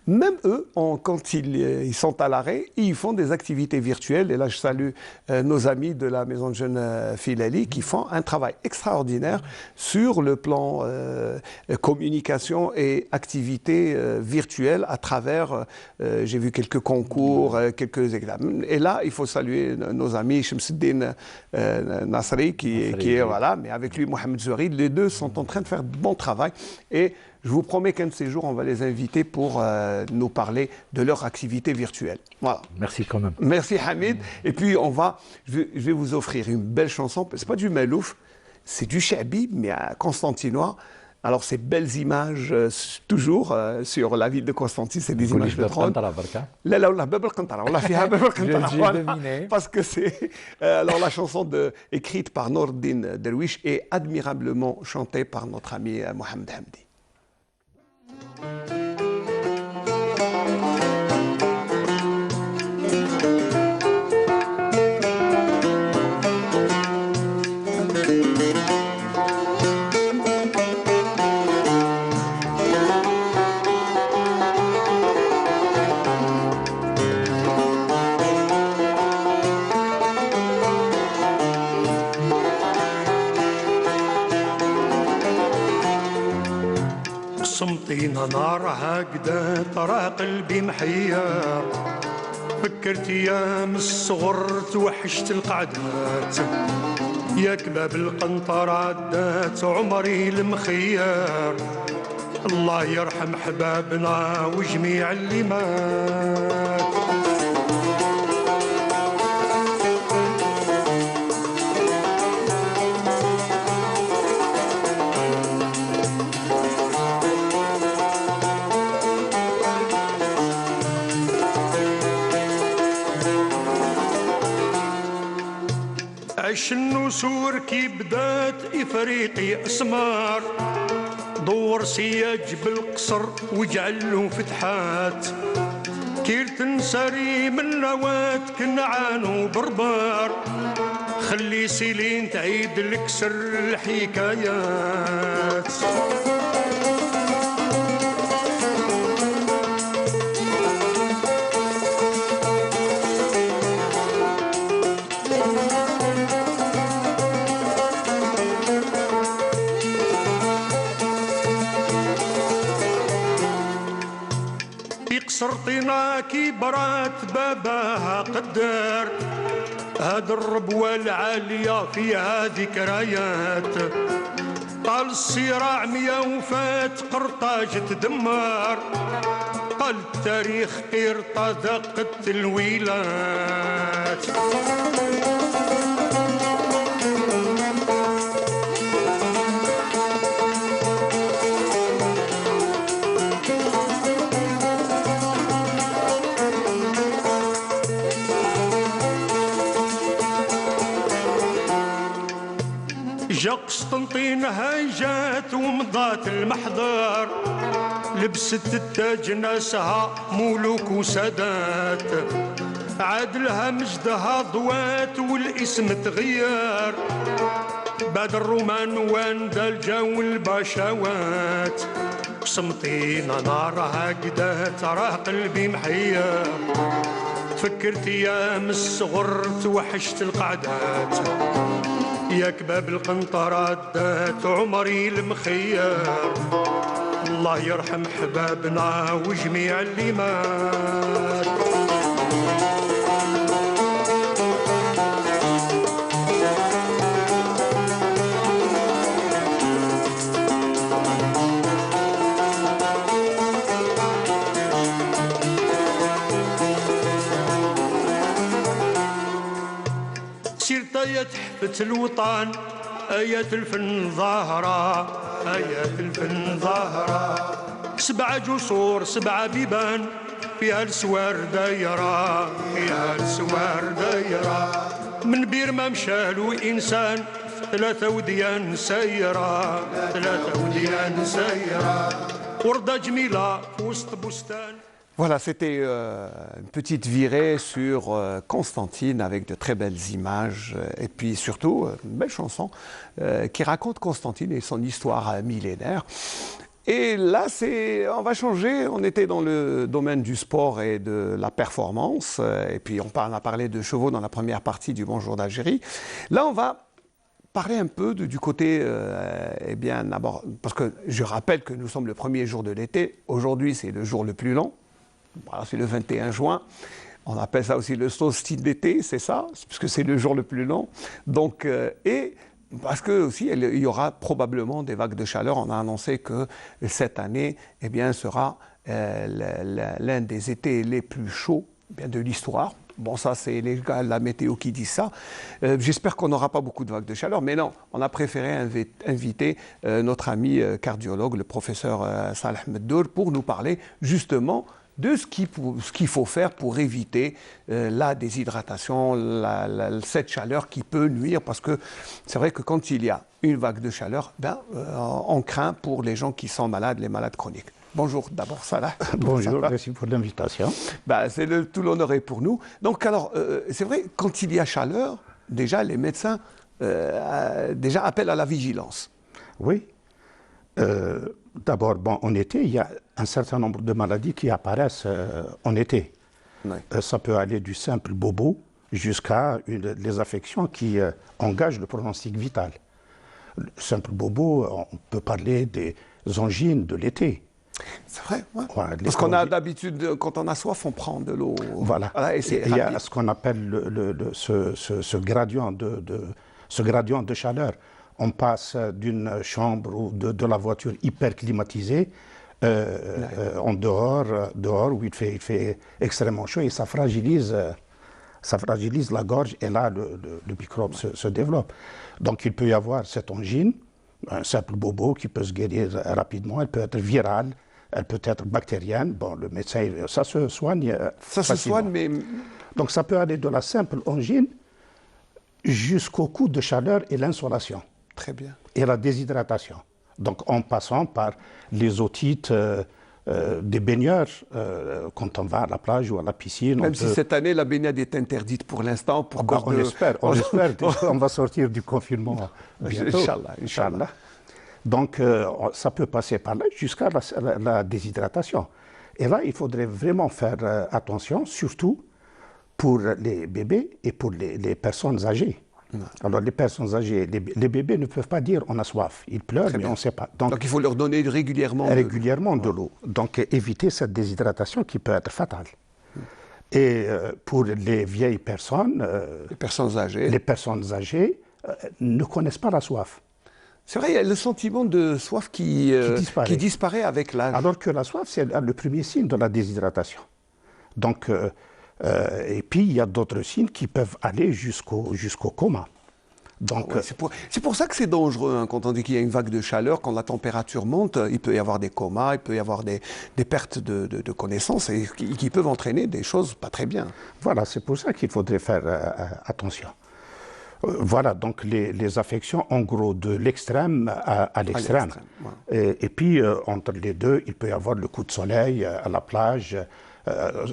même eux, quand ils sont à l'arrêt, ils font des activités virtuelles. Et là, je salue nos amis de la Maison de Jeunes Filali qui font un travail extraordinaire sur le plan communication et activités virtuelles à travers, j'ai vu quelques concours, quelques examens. Et là, il faut saluer nos amis Shamsuddin Nasri qui est, voilà, mais avec lui, Mohamed Zourid, les deux sont en train de faire bon travail et je vous promets qu'un de ces jours, on va les inviter pour nous parler de leur activité virtuelle. Voilà. Merci quand même. Merci Hamid. Et puis, je vais vous offrir une belle chanson. C'est pas du Malouf, c'est du Chabi, mais à constantinois. Alors, ces belles images, toujours sur la ville de Constantine, c'est des images de trône. Parce que c'est alors la chanson écrite par Nordin Derwish et admirablement chantée par notre ami Mohamed Hamdi. صمتينا نار هكذا ترى قلبي محير فكرت ايام الصغر توحشت القعدات يا كباب القنطرة دات عمري المخير الله يرحم حبابنا وجميع اللي مات عش النسور كي بدات افريقي اسمار دور سياج بالقصر وجعلو فتحات كير تنسري من نوات كنعان وبربار خلي سيلين تعيد لك سر الحكايات قصرتنا كي برات باباها قدر هاد الربوة العالية فيها ذكريات طال الصراع ميا وفات قرطاج تدمر قال التاريخ قرطة دقت الويلات جا قسطنطين هاجات ومضات المحضر لبست التاج ناسها ملوك وسادات عادلها مجدها ضوات والاسم تغير بعد الرومان واندا الجو البشوات قسمطينا نارها هكذا ترى قلبي محير تفكرت ايام الصغر توحشت القعدات يا كباب القنطرات دات عمري المخير الله يرحم حبابنا وجميع اللي مات سيرتا يا تحفة الوطن آيات الفن ظاهرة آيات الفن ظاهرة 7 جسور 7 بيبان فيها السوار دايرة فيها السوار دايرة من بير ما مشالو إنسان 3 وديان سايرة 3 وديان سايرة وردة جميلة في وسط بستان. Voilà, c'était une petite virée sur Constantine avec de très belles images et puis surtout une belle chanson qui raconte Constantine et son histoire millénaire. Et là, on va changer. On était dans le domaine du sport et de la performance. Et puis, on a parlé de chevaux dans la première partie du Bonjour d'Algérie. Là, on va parler un peu du côté, eh bien, d'abord, parce que je rappelle que nous sommes le premier jour de l'été. Aujourd'hui, c'est le jour le plus long. Voilà, c'est le 21 juin. On appelle ça aussi le solstice d'été, c'est ça, puisque c'est le jour le plus long. Donc, et parce que aussi, il y aura probablement des vagues de chaleur. On a annoncé que cette année, eh bien, sera l'un des étés les plus chauds de l'histoire. Bon, ça, c'est les gars de la météo qui disent ça. J'espère qu'on n'aura pas beaucoup de vagues de chaleur. Mais non, on a préféré inviter notre ami cardiologue, le professeur Saleh Meddour, pour nous parler justement de ce qu'il faut faire pour éviter la déshydratation, cette chaleur qui peut nuire. Parce que c'est vrai que quand il y a une vague de chaleur, on craint pour les gens qui sont malades, les malades chroniques. Bonjour d'abord Salah. Bonjour, merci pour l'invitation. Tout l'honneur est pour nous. Donc alors, c'est vrai, quand il y a chaleur, déjà les médecins déjà appellent à la vigilance. Oui. D'abord, en été, il y a un certain nombre de maladies qui apparaissent en été. Oui. Ça peut aller du simple bobo jusqu'à les affections qui engagent le pronostic vital. Le simple bobo, on peut parler des angines de l'été. C'est vrai, ouais. Voilà, parce qu'on a d'habitude, quand on a soif, on prend de l'eau. Voilà. Et il y a ce qu'on appelle ce gradient de chaleur. On passe d'une chambre ou de la voiture hyper climatisée en dehors où il fait extrêmement chaud et ça fragilise la gorge et là le microbe se développe. Donc il peut y avoir cette angine, un simple bobo qui peut se guérir rapidement, elle peut être virale, elle peut être bactérienne. Bon, le médecin, ça se soigne facilement. Se soigne, mais... Donc ça peut aller de la simple angine jusqu'au coup de chaleur et l'insolation. Très bien. Et la déshydratation. Donc en passant par les otites des baigneurs quand on va à la plage ou à la piscine. Même si cette année la baignade est interdite pour l'instant. On espère, on va sortir du confinement bientôt. Inch'Allah. Donc ça peut passer par là jusqu'à la déshydratation. Et là, il faudrait vraiment faire attention, surtout pour les bébés et pour les personnes âgées. Non. Alors les personnes âgées, les bébés ne peuvent pas dire on a soif, ils pleurent mais on ne sait pas. Donc il faut leur donner régulièrement de l'eau. Donc éviter cette déshydratation qui peut être fatale. Et pour les vieilles personnes, les personnes âgées ne connaissent pas la soif. C'est vrai, il y a le sentiment de soif qui disparaît avec l'âge. Alors que la soif, c'est le premier signe de la déshydratation. Donc et puis, il y a d'autres signes qui peuvent aller jusqu'au coma. Donc, c'est pour ça que c'est dangereux, hein, quand on dit qu'il y a une vague de chaleur, quand la température monte, il peut y avoir des comas, il peut y avoir des pertes de connaissance et qui peuvent entraîner des choses pas très bien. Voilà, c'est pour ça qu'il faudrait faire attention. Voilà, donc les affections, en gros, de l'extrême à l'extrême. Voilà. Et puis, entre les deux, il peut y avoir le coup de soleil à la plage.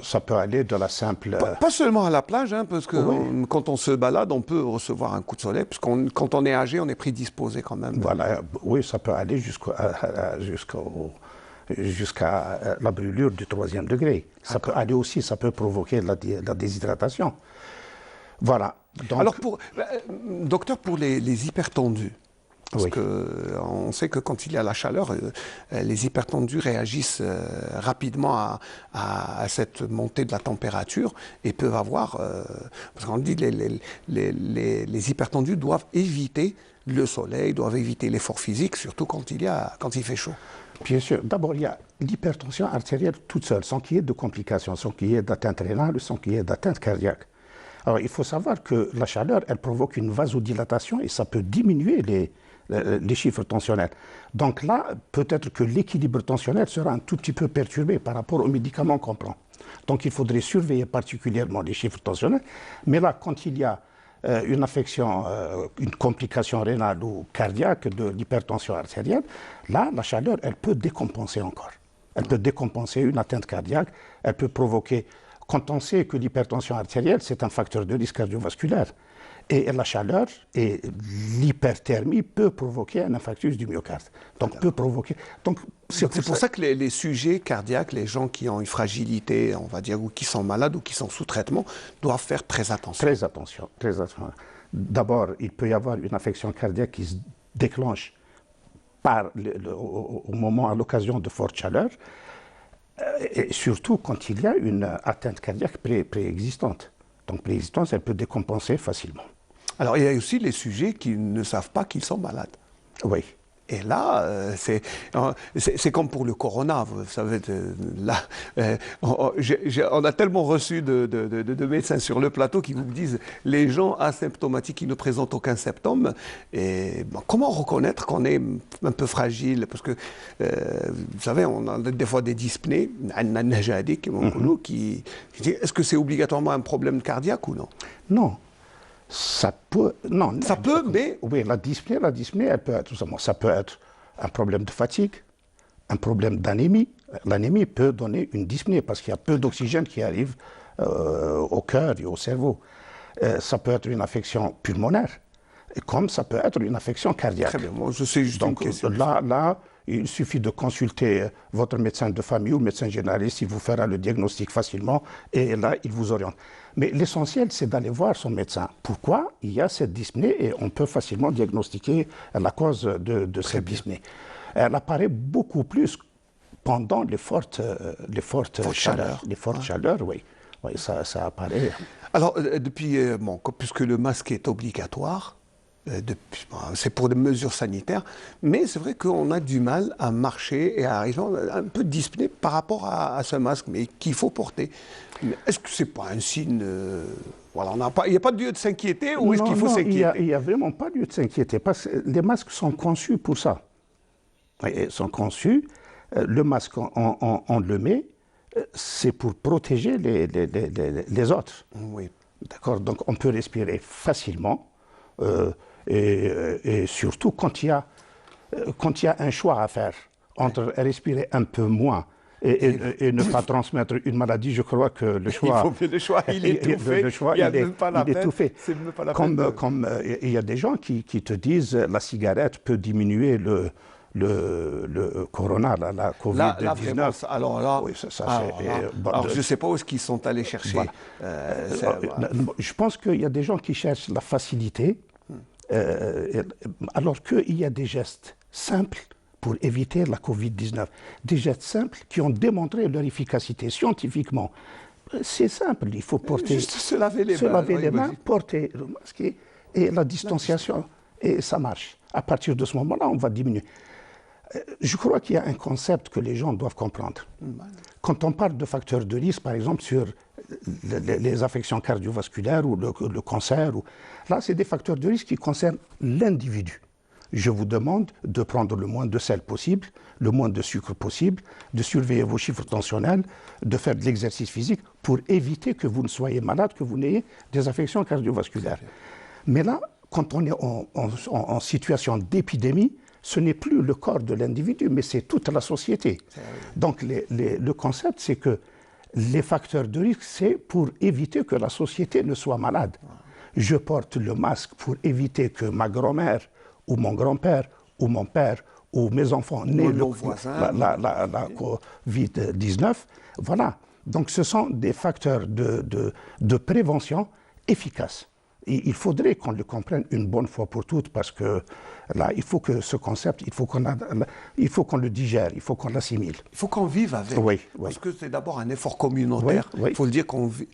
Ça peut aller de la simple... Pas seulement à la plage, hein, parce que quand on se balade, on peut recevoir un coup de soleil, parce que quand on est âgé, on est prédisposé quand même. Voilà, oui, ça peut aller jusqu'à la brûlure du 3e degré. Ça peut aller aussi, ça peut provoquer la déshydratation. Voilà. Donc... Alors, docteur, pour les hypertendus, parce qu'on sait que quand il y a la chaleur, les hypertendus réagissent rapidement à cette montée de la température et peuvent avoir... parce qu'on dit que les hypertendus doivent éviter le soleil, doivent éviter l'effort physique, surtout quand il fait chaud. Bien sûr. D'abord, il y a l'hypertension artérielle toute seule, sans qu'il y ait de complications, sans qu'il y ait d'atteinte rénale, sans qu'il y ait d'atteinte cardiaque. Alors, il faut savoir que la chaleur, elle provoque une vasodilatation et ça peut diminuer les chiffres tensionnels. Donc là, peut-être que l'équilibre tensionnel sera un tout petit peu perturbé par rapport aux médicaments qu'on prend. Donc il faudrait surveiller particulièrement les chiffres tensionnels. Mais là, quand il y a une affection, une complication rénale ou cardiaque de l'hypertension artérielle, là, la chaleur, elle peut décompenser encore. Elle peut décompenser une atteinte cardiaque, elle peut provoquer... Quand on sait que l'hypertension artérielle, c'est un facteur de risque cardiovasculaire, et la chaleur et l'hyperthermie peut provoquer un infarctus du myocarde. Donc, peut provoquer... Donc, c'est pour ça que les sujets cardiaques, les gens qui ont une fragilité, on va dire, ou qui sont malades ou qui sont sous traitement, doivent faire très attention. Très attention, très attention. D'abord, il peut y avoir une affection cardiaque qui se déclenche au moment, à l'occasion de forte chaleur, et surtout quand il y a une atteinte cardiaque préexistante. Donc préexistante, elle peut décompenser facilement. Alors il y a aussi les sujets qui ne savent pas qu'ils sont malades. Oui. Et là, c'est comme pour le corona, vous savez, là, on a tellement reçu de médecins sur le plateau qui vous disent les gens asymptomatiques qui ne présentent aucun symptôme. Et bon, comment reconnaître qu'on est un peu fragile? Parce que, vous savez, on a des fois des dyspnées, qui est-ce que c'est obligatoirement un problème cardiaque ou non? Non. Ça peut, non. Ça peut, mais... Oui, la dyspnée, elle peut être, ça peut être un problème de fatigue, un problème d'anémie. L'anémie peut donner une dyspnée parce qu'il y a peu d'oxygène qui arrive au cœur et au cerveau. Ça peut être une affection pulmonaire, comme ça peut être une affection cardiaque. Très bien, moi je sais juste donc, une question. Là, il suffit de consulter votre médecin de famille ou le médecin généraliste, il vous fera le diagnostic facilement et là, il vous oriente. Mais l'essentiel, c'est d'aller voir son médecin. Pourquoi il y a cette dyspnée et on peut facilement diagnostiquer la cause de cette dyspnée. Elle apparaît beaucoup plus pendant les fortes chaleurs. Les fortes chaleurs, oui. Oui, ça apparaît. Alors, puisque le masque est obligatoire, c'est pour des mesures sanitaires, mais c'est vrai qu'on a du mal à marcher et à arriver un peu de dyspnée par rapport à ce masque, mais qu'il faut porter. Est-ce que ce n'est pas un signe... voilà, il n'y a pas de lieu de s'inquiéter ou est-ce qu'il faut s'inquiéter? Il n'y a vraiment pas de lieu de s'inquiéter, parce que les masques sont conçus pour ça. Ils sont conçus, le masque, on le met, c'est pour protéger les autres. Oui. D'accord, donc on peut respirer facilement. Et surtout quand il y a un choix à faire entre respirer un peu moins et ne pas transmettre une maladie, je crois que le choix, il est tout fait. Comme il y a des gens qui te disent la cigarette peut diminuer le corona, la Covid-19. Alors là, oui, je ne sais pas où est-ce qu'ils sont allés chercher. Voilà. Je pense qu'il y a des gens qui cherchent la facilité, alors qu'il y a des gestes simples pour éviter la Covid-19. Des gestes simples qui ont démontré leur efficacité scientifiquement. C'est simple, il faut porter... Juste se laver les mains, porter le masque et la distanciation, et ça marche. À partir de ce moment-là, on va diminuer. Je crois qu'il y a un concept que les gens doivent comprendre. Quand on parle de facteurs de risque, par exemple, sur les affections cardiovasculaires ou le cancer, là, c'est des facteurs de risque qui concernent l'individu. Je vous demande de prendre le moins de sel possible, le moins de sucre possible, de surveiller vos chiffres tensionnels, de faire de l'exercice physique pour éviter que vous ne soyez malade, que vous n'ayez des affections cardiovasculaires. Mais là, quand on est en situation d'épidémie, ce n'est plus le corps de l'individu, mais c'est toute la société. Donc le concept, c'est que les facteurs de risque, c'est pour éviter que la société ne soit malade. Je porte le masque pour éviter que ma grand-mère, ou mon grand-père, ou mon père, ou mes enfants n'aient la Covid-19. Voilà. Donc ce sont des facteurs de prévention efficaces. il faudrait qu'on le comprenne une bonne fois pour toutes, parce que là, il faut que ce concept, il faut qu'on le digère, il faut qu'on l'assimile. Il faut qu'on vive avec. Oui, parce que c'est d'abord un effort communautaire. Il faut le dire qu'on vit.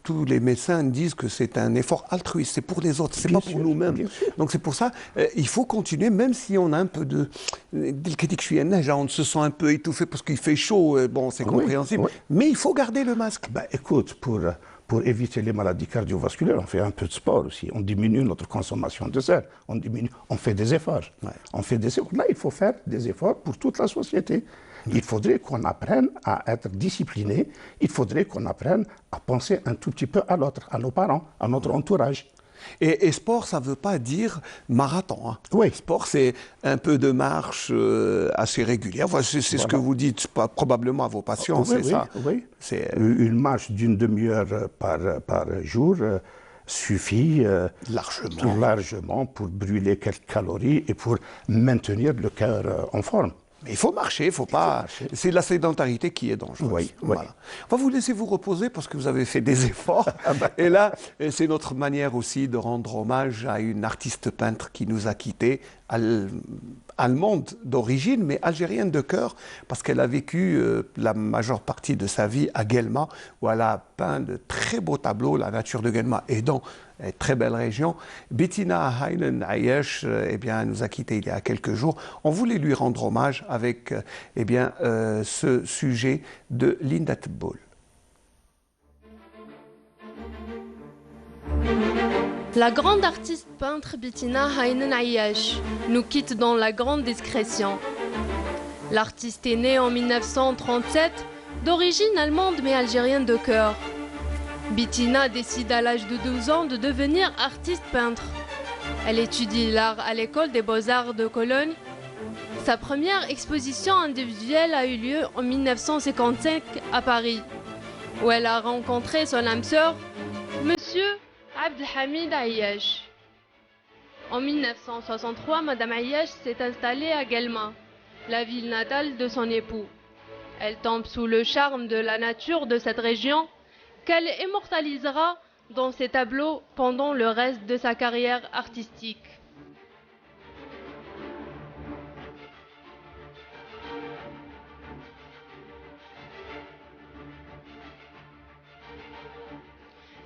Tous les médecins disent que c'est un effort altruiste, c'est pour les autres, c'est pas pour nous-mêmes. Donc c'est pour ça, il faut continuer, même si on a un peu de... On se sent un peu étouffé parce qu'il fait chaud, bon, c'est compréhensible, mais il faut garder le masque. Ben, écoute, pour éviter les maladies cardiovasculaires, on fait un peu de sport aussi. On diminue notre consommation de sel. On fait des efforts. On fait des efforts. Là, il faut faire des efforts pour toute la société. Il faudrait qu'on apprenne à être discipliné. Il faudrait qu'on apprenne à penser un tout petit peu à l'autre, à nos parents, à notre entourage. Et sport, ça ne veut pas dire marathon. Hein. Oui. Sport, c'est un peu de marche assez régulière. Enfin, c'est ce que vous dites probablement à vos patients, c'est ça. Oui. Une marche d'une demi-heure par jour suffit largement pour brûler quelques calories et pour maintenir le cœur en forme. Mais il faut marcher, il faut pas. C'est la sédentarité qui est dangereuse. Oui. Voilà. On va vous laisser vous reposer parce que vous avez fait des efforts. Et là, c'est notre manière aussi de rendre hommage à une artiste peintre qui nous a quittés, allemande d'origine, mais algérienne de cœur, parce qu'elle a vécu la majeure partie de sa vie à Guelma, où elle a peint de très beaux tableaux, la nature de Guelma aidant. Très belle région. Bettina Heinen Ayesh nous a quittés il y a quelques jours. On voulait lui rendre hommage avec ce sujet de Linda Tboul. La grande artiste peintre Bettina Heinen Ayesh nous quitte dans la grande discrétion. L'artiste est née en 1937, d'origine allemande mais algérienne de cœur. Bettina décide à l'âge de 12 ans de devenir artiste peintre. Elle étudie l'art à l'école des beaux-arts de Cologne. Sa première exposition individuelle a eu lieu en 1955 à Paris, où elle a rencontré son âme sœur, Monsieur Abdelhamid Ayesh. En 1963, Madame Ayesh s'est installée à Guelma, la ville natale de son époux. Elle tombe sous le charme de la nature de cette région, qu'elle immortalisera dans ses tableaux pendant le reste de sa carrière artistique.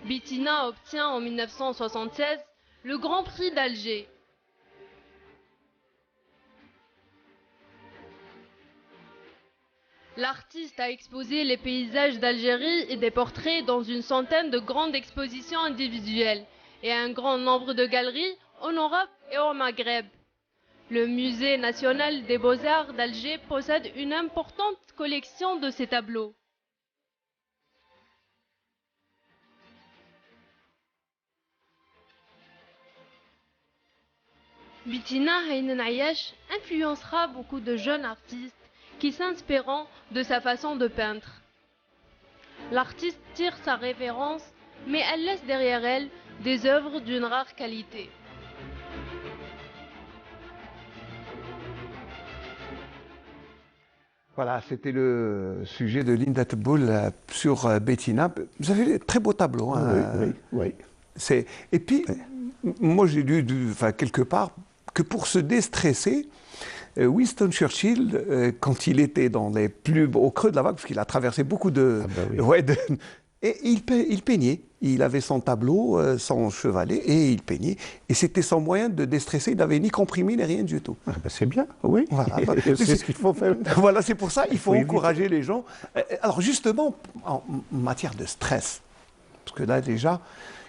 Bettina obtient en 1976 le Grand Prix d'Alger. L'artiste a exposé les paysages d'Algérie et des portraits dans une centaine de grandes expositions individuelles et un grand nombre de galeries en Europe et au Maghreb. Le Musée national des beaux-arts d'Alger possède une importante collection de ses tableaux. Bettina Heinen Ayesh influencera beaucoup de jeunes artistes qui s'inspireront de sa façon de peindre. L'artiste tire sa référence, mais elle laisse derrière elle des œuvres d'une rare qualité. Voilà, c'était le sujet de Linda Tboul sur Bettina. Vous avez des très beaux tableaux. Hein. Oui. Et puis, moi j'ai lu quelque part que pour se déstresser, Winston Churchill, quand il était au creux de la vague, parce qu'il a traversé beaucoup de... et il peignait. Il avait son tableau, son chevalet, et il peignait. Et c'était son moyen de déstresser. Il n'avait ni comprimé, ni rien du tout. C'est bien, oui. Voilà. C'est ce qu'il faut faire. Voilà, c'est pour ça qu'il faut encourager les gens. Alors justement, en matière de stress, parce que là déjà...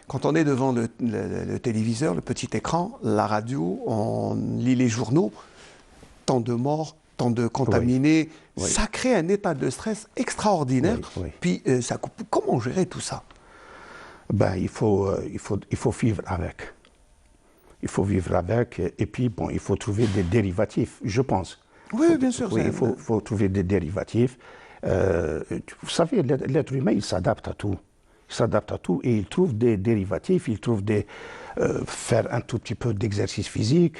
Quand on est devant le téléviseur, le petit écran, la radio, on lit les journaux, tant de morts, tant de contaminés, ça crée un état de stress extraordinaire. Puis, comment gérer tout ça? Il faut vivre avec. Il faut vivre avec, et puis il faut trouver des dérivatifs, je pense. Oui, bien sûr. Il faut trouver des dérivatifs. Vous savez, l'être humain, il s'adapte à tout. il s'adapte à tout et il trouve des dérivatifs, il trouve faire un tout petit peu d'exercice physique,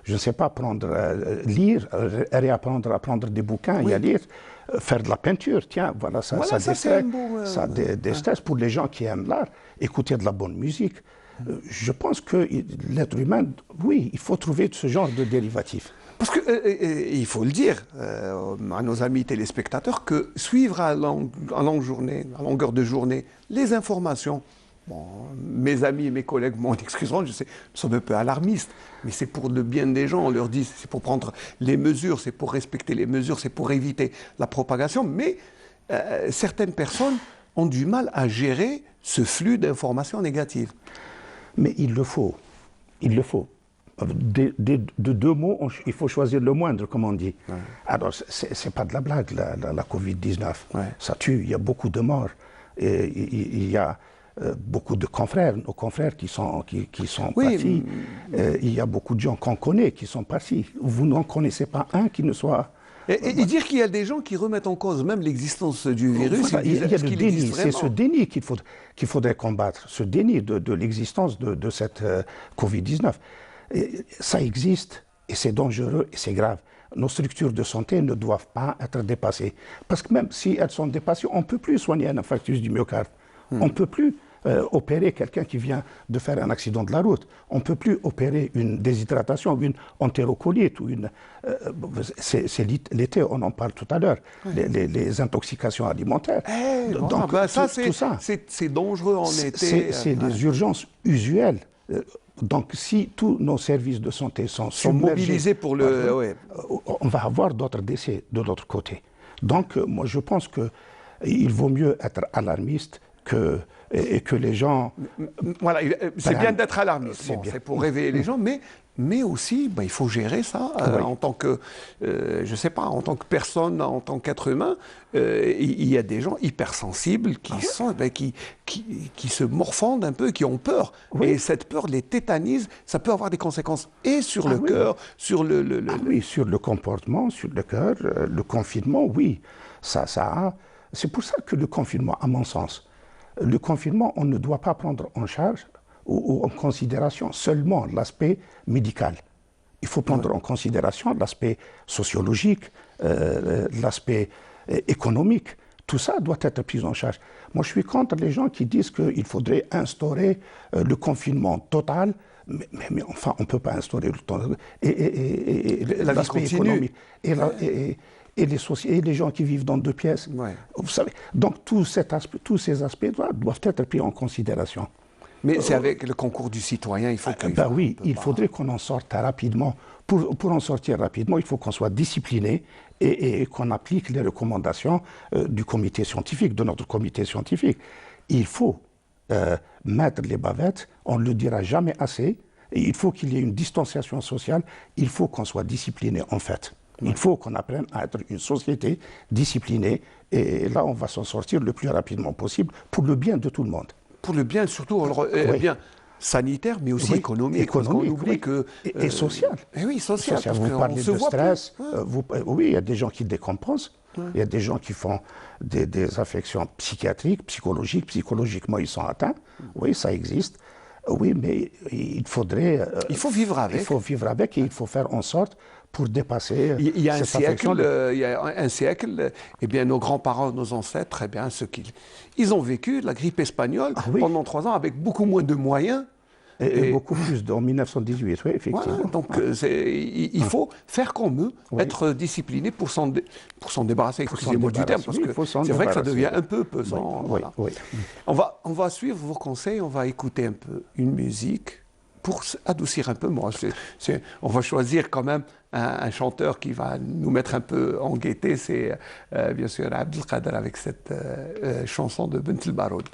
je ne sais pas, lire, réapprendre à prendre des bouquins et à lire, faire de la peinture, tiens, voilà, ça déstresse pour les gens qui aiment l'art, écouter de la bonne musique. Je pense que l'être humain, oui, il faut trouver ce genre de dérivatifs. Parce qu'il faut le dire à nos amis téléspectateurs que suivre à longueur de journée, les informations, bon, mes amis et mes collègues m'en excuseront, je sais, nous sommes un peu alarmistes, mais c'est pour le bien des gens, on leur dit, c'est pour prendre les mesures, c'est pour respecter les mesures, c'est pour éviter la propagation, mais certaines personnes ont du mal à gérer ce flux d'informations négatives. Mais il le faut. De deux mots, il faut choisir le moindre, comme on dit. Ouais. Alors, c'est pas de la blague, la Covid-19. Ouais. Ça tue, il y a beaucoup de morts. Et il y a beaucoup de confrères, nos confrères qui sont partis. Il y a beaucoup de gens qu'on connaît qui sont partis. Vous n'en connaissez pas un qui ne soit... Et dire qu'il y a des gens qui remettent en cause même l'existence du virus. Voilà, il y a le déni, c'est ce déni qu'il faudrait combattre, ce déni de l'existence de cette Covid-19. Ça existe et c'est dangereux et c'est grave. Nos structures de santé ne doivent pas être dépassées. Parce que même si elles sont dépassées, on ne peut plus soigner un infarctus du myocarde. On ne peut plus opérer quelqu'un qui vient de faire un accident de la route. On ne peut plus opérer une déshydratation, une entérocolite ou c'est l'été, on en parle tout à l'heure, les intoxications alimentaires. Donc, c'est dangereux en été. C'est des urgences usuelles. Donc, si tous nos services de santé sont mobilisés pour on va avoir d'autres décès de l'autre côté. Donc, moi, je pense qu'il vaut mieux être alarmiste et que les gens... Voilà, c'est bien d'être alarmiste, c'est pour réveiller les gens, mais aussi, il faut gérer ça en tant que, je sais pas, en tant que personne, en tant qu'être humain. Il y a des gens hypersensibles qui se morfondent un peu, qui ont peur. Et cette peur les tétanise, ça peut avoir des conséquences et sur le cœur, sur oui, sur le comportement, sur le cœur, le confinement, oui. C'est pour ça que le confinement, à mon sens, le confinement, on ne doit pas prendre en charge ou en considération seulement l'aspect médical. Il faut prendre en considération l'aspect sociologique, l'aspect économique. Tout ça doit être pris en charge. Moi, je suis contre les gens qui disent qu'il faudrait instaurer le confinement total, mais enfin, on ne peut pas instaurer le total. Et l'aspect économique. Et les gens qui vivent dans 2 pièces. Ouais. Vous savez, donc tous ces aspects doivent être pris en considération. Mais c'est avec le concours du citoyen, il faut que... il faudrait qu'on en sorte rapidement. Pour en sortir rapidement, il faut qu'on soit discipliné et qu'on applique les recommandations du comité scientifique, de notre comité scientifique. Il faut mettre les bavettes, on ne le dira jamais assez, et il faut qu'il y ait une distanciation sociale, il faut qu'on soit discipliné en fait. Il faut qu'on apprenne à être une société disciplinée et là, on va s'en sortir le plus rapidement possible pour le bien de tout le monde. Pour le bien, surtout, bien sanitaire, mais aussi économique. Parce qu'on oublie que... Et social. Et oui, social. Parce vous parlez de stress. Oui, il y a des gens qui décompensent. Il y a des gens qui font des affections psychiatriques, psychologiques. Psychologiquement, ils sont atteints. Oui, ça existe. Oui, mais il faudrait... il faut vivre avec. Il faut vivre avec et il faut faire en sorte pour dépasser il y a un siècle, eh bien, nos grands-parents, nos ancêtres, eh bien, ils ont vécu la grippe espagnole pendant 3 ans avec beaucoup moins de moyens. Et beaucoup plus, en 1918, oui, effectivement. Voilà, donc, il faut faire comme eux, être discipliné pour s'en débarrasser, excusez-moi du terme, parce que c'est vrai que ça devient un peu pesant. Voilà. On va suivre vos conseils, on va écouter un peu une musique pour adoucir un peu. On va choisir quand même un chanteur qui va nous mettre un peu en gaieté, c'est bien sûr Abdelkader avec cette chanson de Bint El Baroud.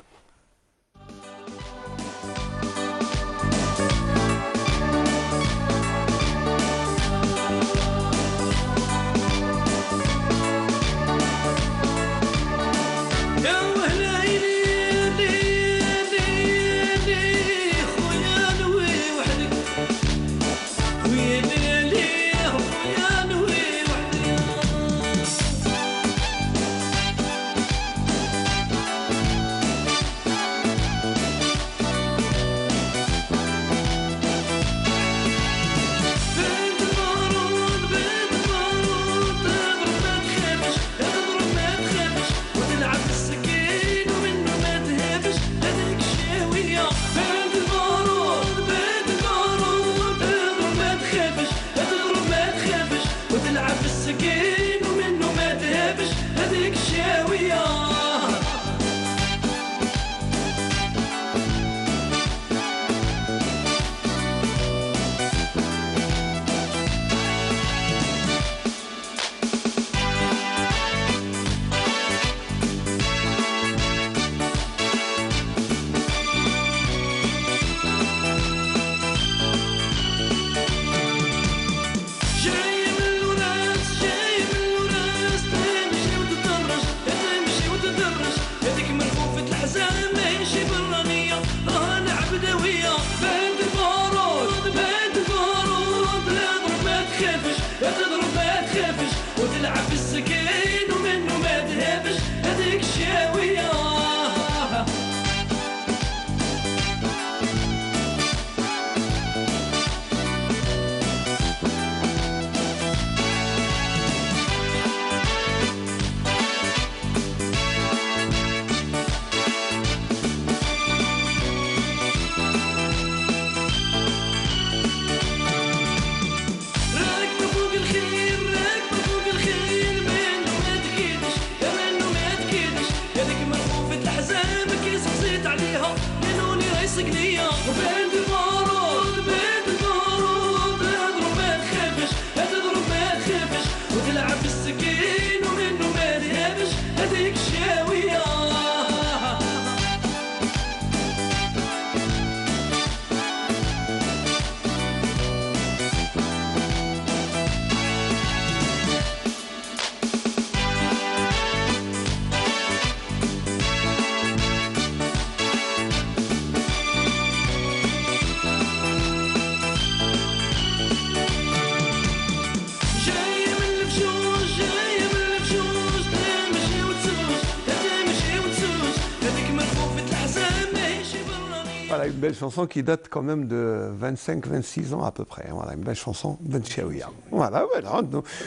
Voilà, une belle chanson qui date quand même de 25-26 ans à peu près. Voilà, une belle chanson, Ben Chaouia. Voilà, voilà.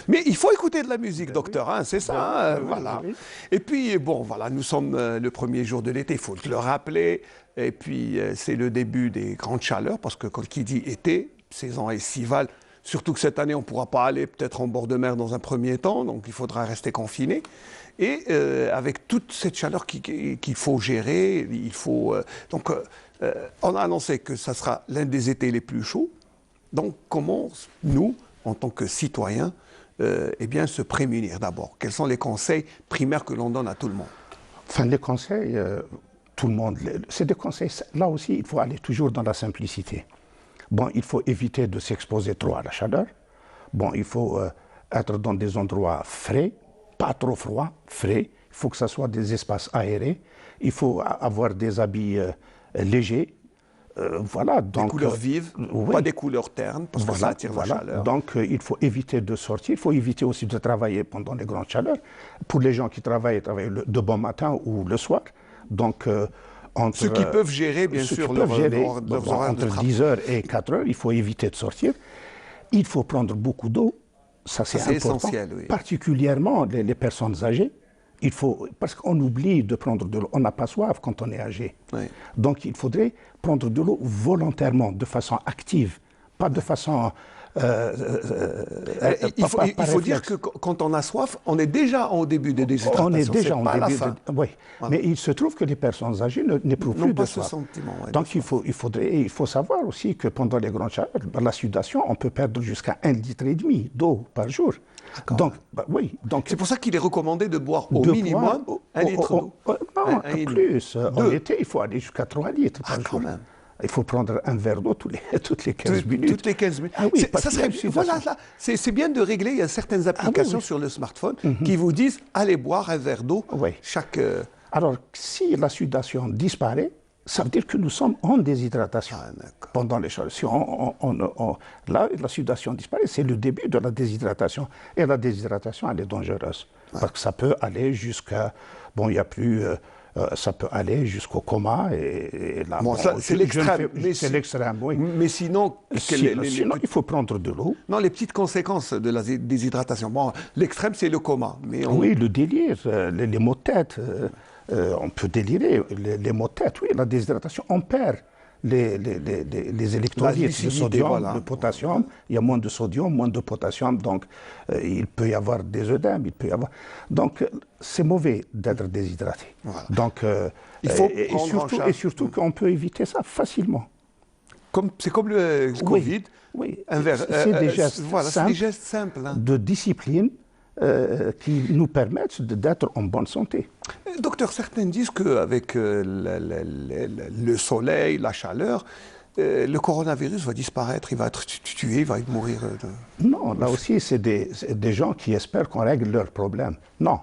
Mais il faut écouter de la musique, docteur, hein, c'est ça. Voilà. Et puis, bon, voilà, nous sommes le premier jour de l'été, il faut le rappeler. Et puis, c'est le début des grandes chaleurs, parce que quand qui dit été, saison estivale, surtout que cette année, on ne pourra pas aller peut-être en bord de mer dans un premier temps, donc il faudra rester confiné. Et avec toute cette chaleur qu'il faut gérer, il faut... on a annoncé que ça sera l'un des étés les plus chauds. Donc, comment nous, en tant que citoyens, eh bien, se prémunir d'abord? Quels sont les conseils primaires que l'on donne à tout le monde? Enfin, les conseils, tout le monde, c'est des conseils. Là aussi, il faut aller toujours dans la simplicité. Bon, il faut éviter de s'exposer trop à la chaleur. Bon, il faut être dans des endroits frais, pas trop froid, frais. Il faut que ce soit des espaces aérés. Il faut avoir des habits légers. Voilà, donc, des couleurs vives, oui. Pas des couleurs ternes, parce que ça attire la chaleur. Donc, il faut éviter de sortir. Il faut éviter aussi de travailler pendant les grandes chaleurs. Pour les gens qui travaillent de bon matin ou le soir. Donc, ceux qui peuvent gérer, bien sûr, leurs horaires de travail. Entre 10h et 4h, il faut éviter de sortir. Il faut prendre beaucoup d'eau. Ça, c'est important. Essentiel, oui. Particulièrement les personnes âgées. Il faut, parce qu'on oublie de prendre de l'eau. On n'a pas soif quand on est âgé. Oui. Donc, il faudrait prendre de l'eau volontairement, de façon active, pas de façon... il faut dire que quand on a soif, on est déjà au début de déshydratation. On est déjà au début oui. Voilà. Mais il se trouve que les personnes âgées n'éprouvent plus de soif. Sentiment, ouais, donc il faut savoir aussi que pendant les grandes chaleurs, la sudation, on peut perdre jusqu'à 1,5 litre d'eau par jour. Donc, oui. C'est pour ça qu'il est recommandé de boire au minimum 1 litre d'eau. Non, plus. En été, il faut aller jusqu'à 3 litres par jour. Même. Il faut prendre un verre d'eau toutes les 15 minutes. Toutes les 15 minutes. Ah oui, c'est bien de régler. Il y a certaines applications sur le smartphone qui vous disent allez boire un verre d'eau chaque... Alors, si la sudation disparaît, ça veut dire que nous sommes en déshydratation pendant les chaleurs. Si là, la sudation disparaît, c'est le début de la déshydratation. Et la déshydratation, elle est dangereuse. Parce que ça peut aller jusqu'à... Bon, il n'y a plus... ça peut aller jusqu'au coma. Et là, c'est l'extrême. C'est l'extrême, oui. Mais sinon, sinon, il faut prendre de l'eau. Non, les petites conséquences de la déshydratation. Bon, l'extrême, c'est le coma. Mais oui, le délire, les maux de tête. On peut délirer. Les maux de tête, oui, la déshydratation, on perd les électrolytes, le sodium, le potassium. Il y a moins de sodium, moins de potassium, donc il peut y avoir des œdèmes, donc c'est mauvais d'être déshydraté. Voilà. Donc, il faut et surtout qu'on peut éviter ça facilement. C'est comme le Covid. Oui, c'est des gestes simples, de discipline qui nous permettent d'être en bonne santé. Docteur, certains disent qu'avec le soleil, la chaleur, le coronavirus va disparaître, il va être tué, il va mourir. Non, là aussi, c'est des gens qui espèrent qu'on règle leurs problèmes. Non.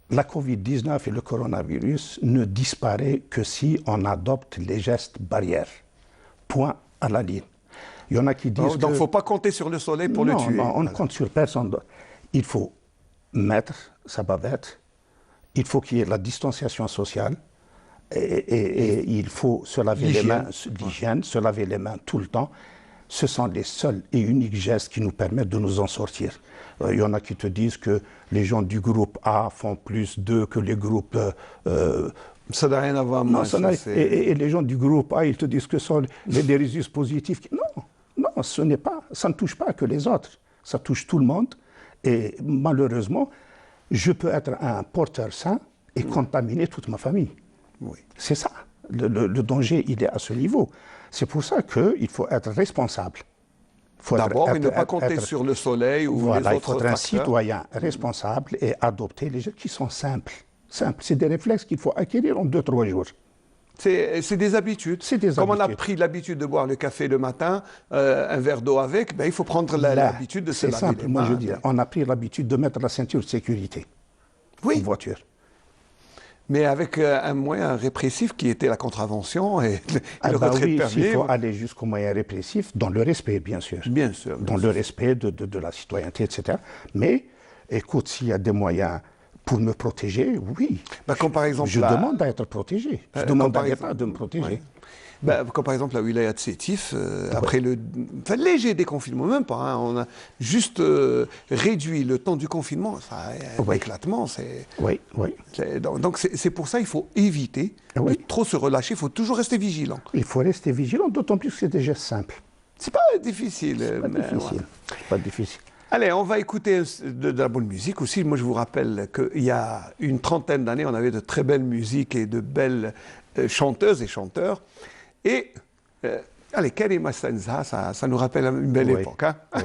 La Covid-19 et le coronavirus ne disparaît que si on adopte les gestes barrières. Point à la ligne. Il y en a qui disent donc il ne faut pas compter sur le soleil pour le tuer. Non, on ne compte sur personne. Il faut mettre sa bavette, il faut qu'il y ait la distanciation sociale et il faut se laver les mains, l'hygiène, se laver les mains tout le temps. Ce sont les seuls et uniques gestes qui nous permettent de nous en sortir. Il y en a qui te disent que les gens du groupe A font plus d'eux que les groupes... ça n'a rien à voir. Et les gens du groupe A, ils te disent que ce sont les résultats positifs. Non, ça ne touche pas que les autres. Ça touche tout le monde. Et malheureusement, je peux être un porteur sain et contaminer toute ma famille. Oui. C'est ça. Le danger, il est à ce niveau. C'est pour ça qu'il faut être responsable. D'abord, et ne pas compter sur le soleil ou les autres il faut être un citoyen responsable et adopter les gestes qui sont simples. C'est des réflexes qu'il faut acquérir en 2-3 jours. C'est des habitudes. Comme on a pris l'habitude de boire le café le matin, un verre d'eau avec, il faut prendre l'habitude de se laver les mains. C'est simple, moi je dis, on a pris l'habitude de mettre la ceinture de sécurité en voiture. Mais avec un moyen répressif qui était la contravention et le retrait de permis. Il faut aller jusqu'au moyen répressif, dans le respect, bien sûr. Bien sûr. Dans le respect de la citoyenneté, etc. Mais, écoute, s'il y a des moyens... Pour me protéger, oui. Comme par exemple je demande à être protégé. Je demande à l'État de me protéger. Comme par exemple la wilaya de Sétif, après le léger déconfinement, même pas, hein, on a juste réduit le temps du confinement, éclatement. Oui. Donc c'est pour ça qu'il faut éviter de trop se relâcher, il faut toujours rester vigilant. Il faut rester vigilant, d'autant plus que c'est des gestes simples. C'est pas difficile. C'est pas difficile. Allez, on va écouter de la bonne musique aussi. Moi, je vous rappelle qu'il y a une trentaine d'années, on avait de très belles musiques et de belles chanteuses et chanteurs. Et, allez, Karima Stanza, ça nous rappelle une belle époque. Hein? Oui.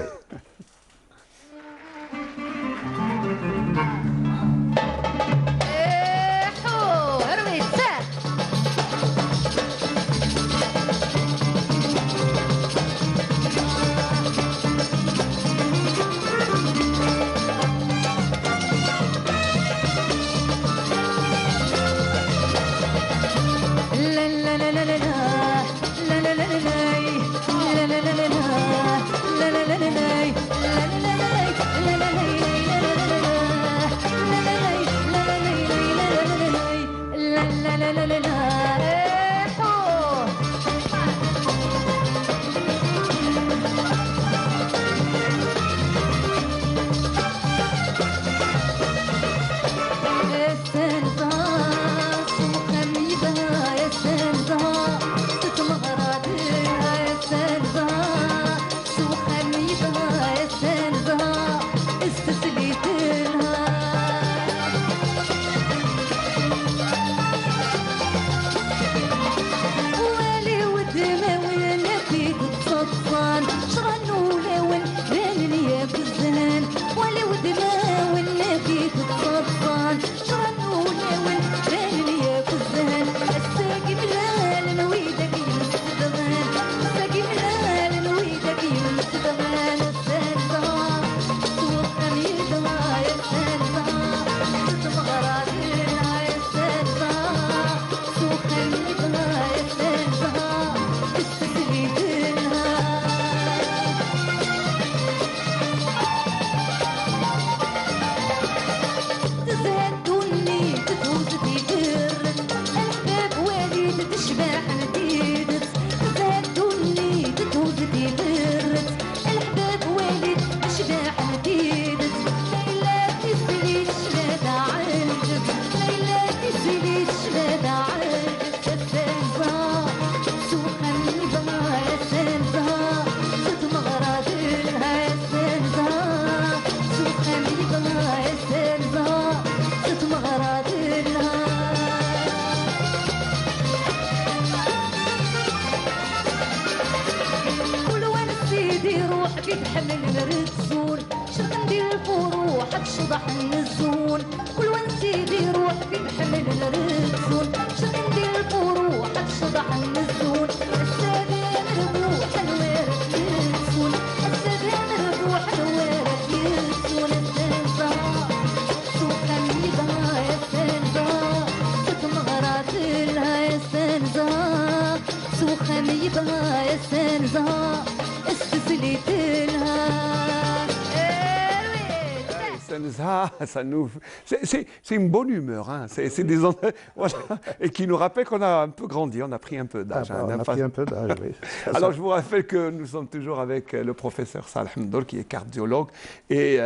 C'est une bonne humeur, hein. C'est des voilà, et qui nous rappelle qu'on a un peu grandi, on a pris un peu d'âge. On a pris un peu d'âge, oui. Alors je vous rappelle que nous sommes toujours avec le professeur Saleh Hamdoul, qui est cardiologue, et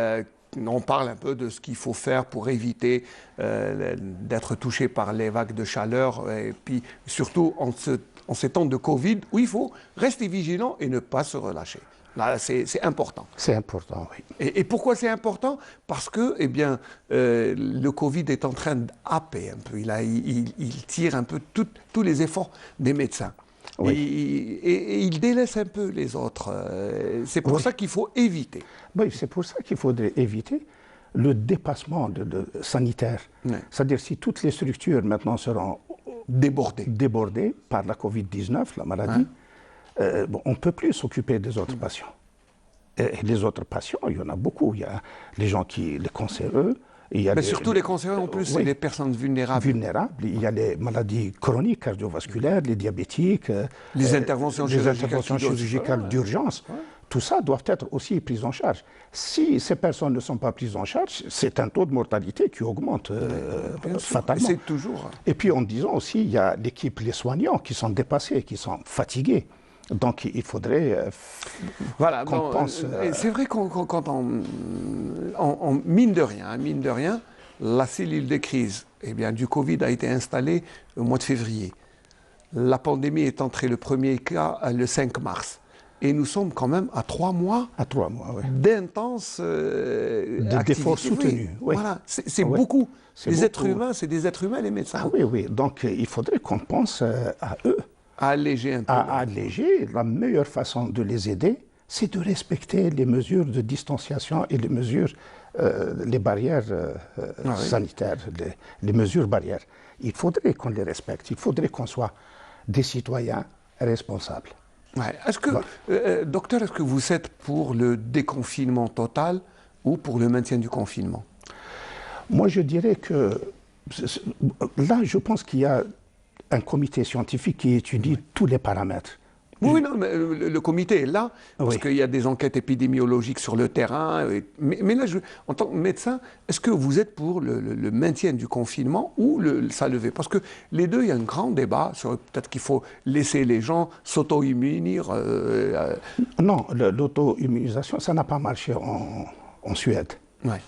on parle un peu de ce qu'il faut faire pour éviter d'être touché par les vagues de chaleur, et puis surtout en ces temps de Covid, où il faut rester vigilant et ne pas se relâcher. Là, c'est important. C'est important, oui. Et pourquoi c'est important? Parce que, eh bien, le Covid est en train d'happer un peu. Il tire un peu tous les efforts des médecins. Oui. Et il délaisse un peu les autres. C'est pour ça qu'il faut éviter. Oui, c'est pour ça qu'il faudrait éviter le dépassement sanitaire. Oui. C'est-à-dire si toutes les structures maintenant seront débordées par la Covid-19, la maladie, on ne peut plus s'occuper des autres patients. Et les autres patients, il y en a beaucoup. Il y a les gens les cancéreux. Mais surtout les cancéreux en plus, c'est les personnes vulnérables. Il y a les maladies chroniques, cardiovasculaires, les diabétiques. Les interventions chirurgicales d'urgence. tout ça doit être aussi pris en charge. Si ces personnes ne sont pas prises en charge, c'est un taux de mortalité qui augmente fatalement. C'est toujours. Et puis en disant aussi, il y a l'équipe, les soignants qui sont dépassés, qui sont fatigués. Donc il faudrait qu'on pense... C'est vrai quand on mine de rien, la cellule de crise du Covid a été installée au mois de février. La pandémie est entrée le premier cas le 5 mars. Et nous sommes quand même à 3 mois, d'intenses d'efforts soutenus. Oui. Voilà, c'est beaucoup. Les êtres humains, c'est des êtres humains, les médecins. Ah oui. Donc il faudrait qu'on pense à eux. À alléger un peu. À alléger. La meilleure façon de les aider, c'est de respecter les mesures de distanciation et les mesures, les barrières sanitaires, les mesures barrières. Il faudrait qu'on les respecte. Il faudrait qu'on soit des citoyens responsables. Ouais. Docteur, est-ce que vous êtes pour le déconfinement total ou pour le maintien du confinement? Moi, je dirais que là, je pense qu'il y a un comité scientifique qui étudie tous les paramètres. Oui, non, mais le comité est là, parce qu'il y a des enquêtes épidémiologiques sur le terrain. Mais là, en tant que médecin, est-ce que vous êtes pour le maintien du confinement ou sa levée? Parce que les deux, il y a un grand débat sur peut-être qu'il faut laisser les gens s'auto-immunir. Non, l'auto-immunisation, ça n'a pas marché en Suède. Ouais.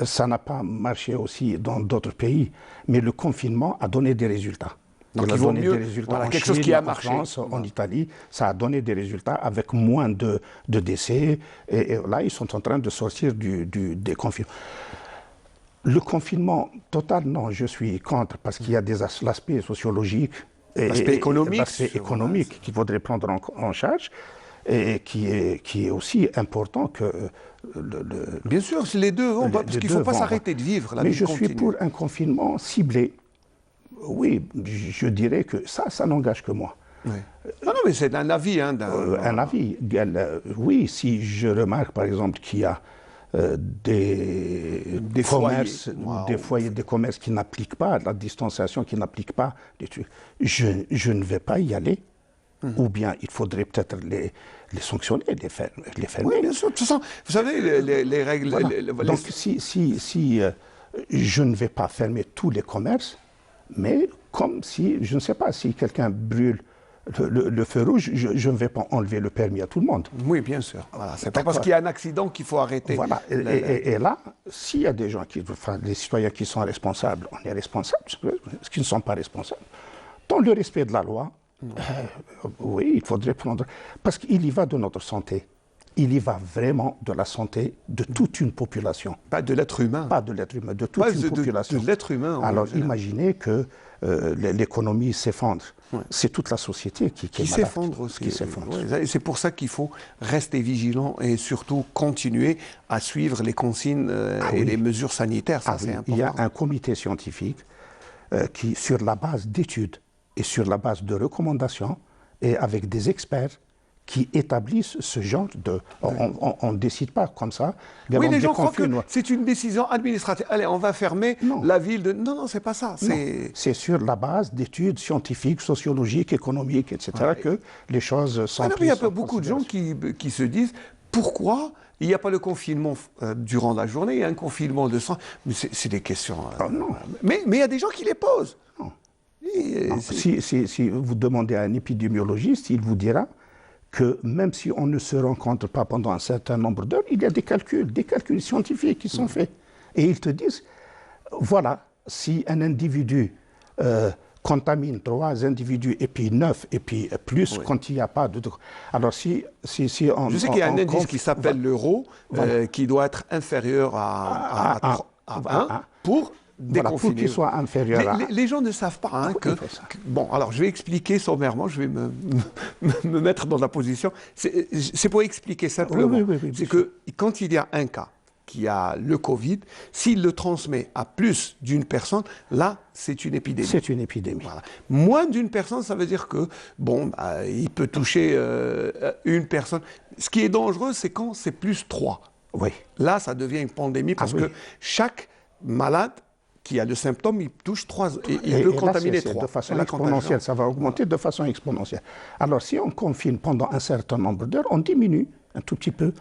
Ça n'a pas marché aussi dans d'autres pays, mais le confinement a donné des résultats. Donc il vaut mieux, des résultats quelque chose qui a marché. En France, en Italie, ça a donné des résultats avec moins de décès. Et là, ils sont en train de sortir des confinements. Le confinement total, non, je suis contre, parce qu'il y a l'aspect sociologique et l'aspect économique qu'il faudrait prendre en charge et qui est aussi important que... Bien sûr, les deux vont, parce qu'il ne faut pas s'arrêter de vivre. Mais je suis pour un confinement ciblé. Oui, je dirais que ça n'engage que moi. Oui. Non, mais c'est un avis. Un avis. Oui, si je remarque par exemple qu'il y a des commerces, des foyers de commerce qui n'appliquent pas, la distanciation qui n'applique pas, je ne vais pas y aller. Ou bien il faudrait peut-être les sanctionner, les fermer. Oui, bien sûr. De toute façon, vous savez, les règles... Voilà. Donc si je ne vais pas fermer tous les commerces, mais comme si, je ne sais pas, si quelqu'un brûle le feu rouge, je ne vais pas enlever le permis à tout le monde. Oui, bien sûr. Voilà, c'est pas parce qu'il y a un accident qu'il faut arrêter. Voilà. Et là, s'il y a des gens, des citoyens qui sont responsables, on est responsables. Ceux qui ne sont pas responsables, dans le respect de la loi, oui, il faudrait prendre... Parce qu'il y va de notre santé. Il y va vraiment de la santé de toute une population. Pas de l'être humain. Pas de l'être humain, de toute une population. De l'être humain. Alors imaginez que l'économie s'effondre. Ouais. C'est toute la société qui s'effondre aussi. Qui s'effondre. Ouais, et c'est pour ça qu'il faut rester vigilant et surtout continuer à suivre les consignes et les mesures sanitaires. Ça, c'est important. Il y a un comité scientifique qui, sur la base d'études et sur la base de recommandations et avec des experts, qui établissent ce genre de... On ne décide pas comme ça. Oui, les gens croient que c'est une décision administrative. Allez, on va fermer la ville de... Non, c'est pas ça. C'est sur la base d'études scientifiques, sociologiques, économiques, etc. que les choses sont prises. Il y a beaucoup de gens qui se disent pourquoi il n'y a pas le confinement durant la journée, il y a un confinement de sang. Mais c'est des questions... non. Mais il y a des gens qui les posent. Non. Si vous demandez à un épidémiologiste, il vous dira que même si on ne se rencontre pas pendant un certain nombre d'heures, il y a des calculs scientifiques qui sont faits. Et ils te disent, voilà, si un individu contamine 3 individus, et puis 9, et puis plus, quand il n'y a pas de... Alors si on... Je sais qu'il y a un indice qui s'appelle l'euro, qui doit être inférieur à 1 pour... Voilà, pour qu'il soit inférieur à... Les gens ne savent pas que... Bon, alors je vais expliquer sommairement, je vais me mettre dans la position. C'est pour expliquer simplement. C'est que quand il y a un cas qui a le Covid, s'il le transmet à plus d'une personne, là, c'est une épidémie. C'est une épidémie. Voilà. Moins d'une personne, ça veut dire que, bon, il peut toucher une personne. Ce qui est dangereux, c'est quand c'est plus 3. Oui. Là, ça devient une pandémie parce que chaque malade qui a le symptôme, il touche 3, il peut contaminer 3. De façon exponentielle, ça va augmenter de façon exponentielle. Alors, si on confine pendant un certain nombre d'heures, on diminue un tout petit peu.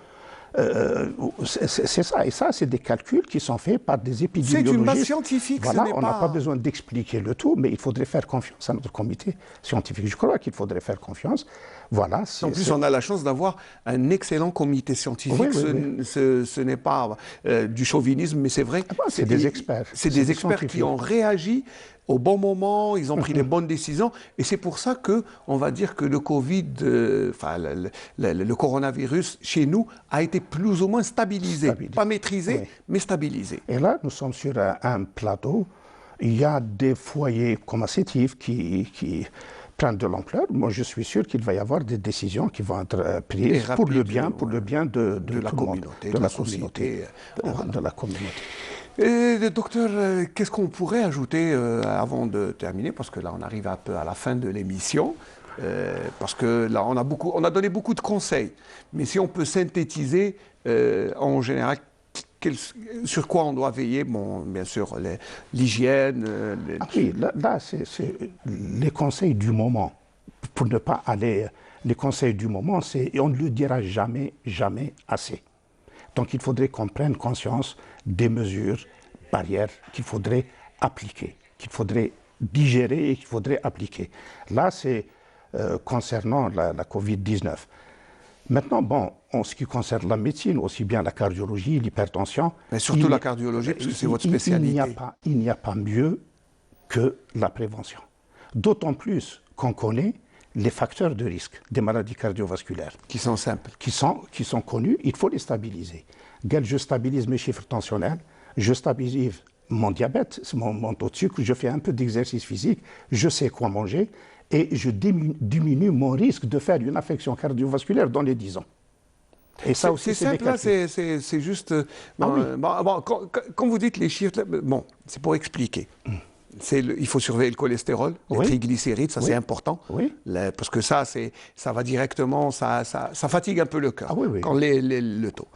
C'est ça. Et ça, c'est des calculs qui sont faits par des épidémiologistes. C'est une base scientifique. Voilà, on n'a pas besoin d'expliquer le tout, mais il faudrait faire confiance à notre comité scientifique. Je crois qu'il faudrait faire confiance. Voilà. En plus, on a la chance d'avoir un excellent comité scientifique. Ce n'est pas du chauvinisme, mais c'est vrai. C'est des experts. C'est des experts qui ont réagi au bon moment, ils ont pris les bonnes décisions. Et c'est pour ça qu'on va dire que le Covid, le coronavirus, chez nous, a été plus ou moins stabilisé. Pas maîtrisé, mais stabilisé. Et là, nous sommes sur un plateau. Il y a des foyers commerciatifs qui prennent de l'ampleur. Moi, je suis sûr qu'il va y avoir des décisions qui vont être prises pour le bien de la communauté, de la société, de la communauté. Et, docteur, qu'est-ce qu'on pourrait ajouter avant de terminer? Parce que là, on arrive un peu à la fin de l'émission. Parce que là, on a donné beaucoup de conseils. Mais si on peut synthétiser, en général, sur quoi on doit veiller? Bon, bien sûr, l'hygiène. Oui, là c'est les conseils du moment. Pour ne pas aller. Les conseils du moment, et on ne le dira jamais assez. Donc il faudrait qu'on prenne conscience des mesures barrières qu'il faudrait appliquer, qu'il faudrait digérer et qu'il faudrait appliquer. Là, c'est concernant la Covid-19. Maintenant, bon, en ce qui concerne la médecine, aussi bien la cardiologie, l'hypertension... Mais surtout la cardiologie, parce que c'est votre spécialité. Il n'y a pas mieux que la prévention. D'autant plus qu'on connaît les facteurs de risque des maladies cardiovasculaires. Qui sont simples. Qui sont connus, il faut les stabiliser. Je stabilise mes chiffres tensionnels, je stabilise mon diabète, mon taux de sucre, je fais un peu d'exercice physique, je sais quoi manger et je diminue mon risque de faire une affection cardiovasculaire dans les 10 ans. Et ça aussi, c'est simple, là, c'est juste... quand vous dites les chiffres, bon, c'est pour expliquer. Il faut surveiller le cholestérol, les triglycérides, ça c'est important. Parce que ça va directement, ça fatigue un peu le cœur, quand le taux.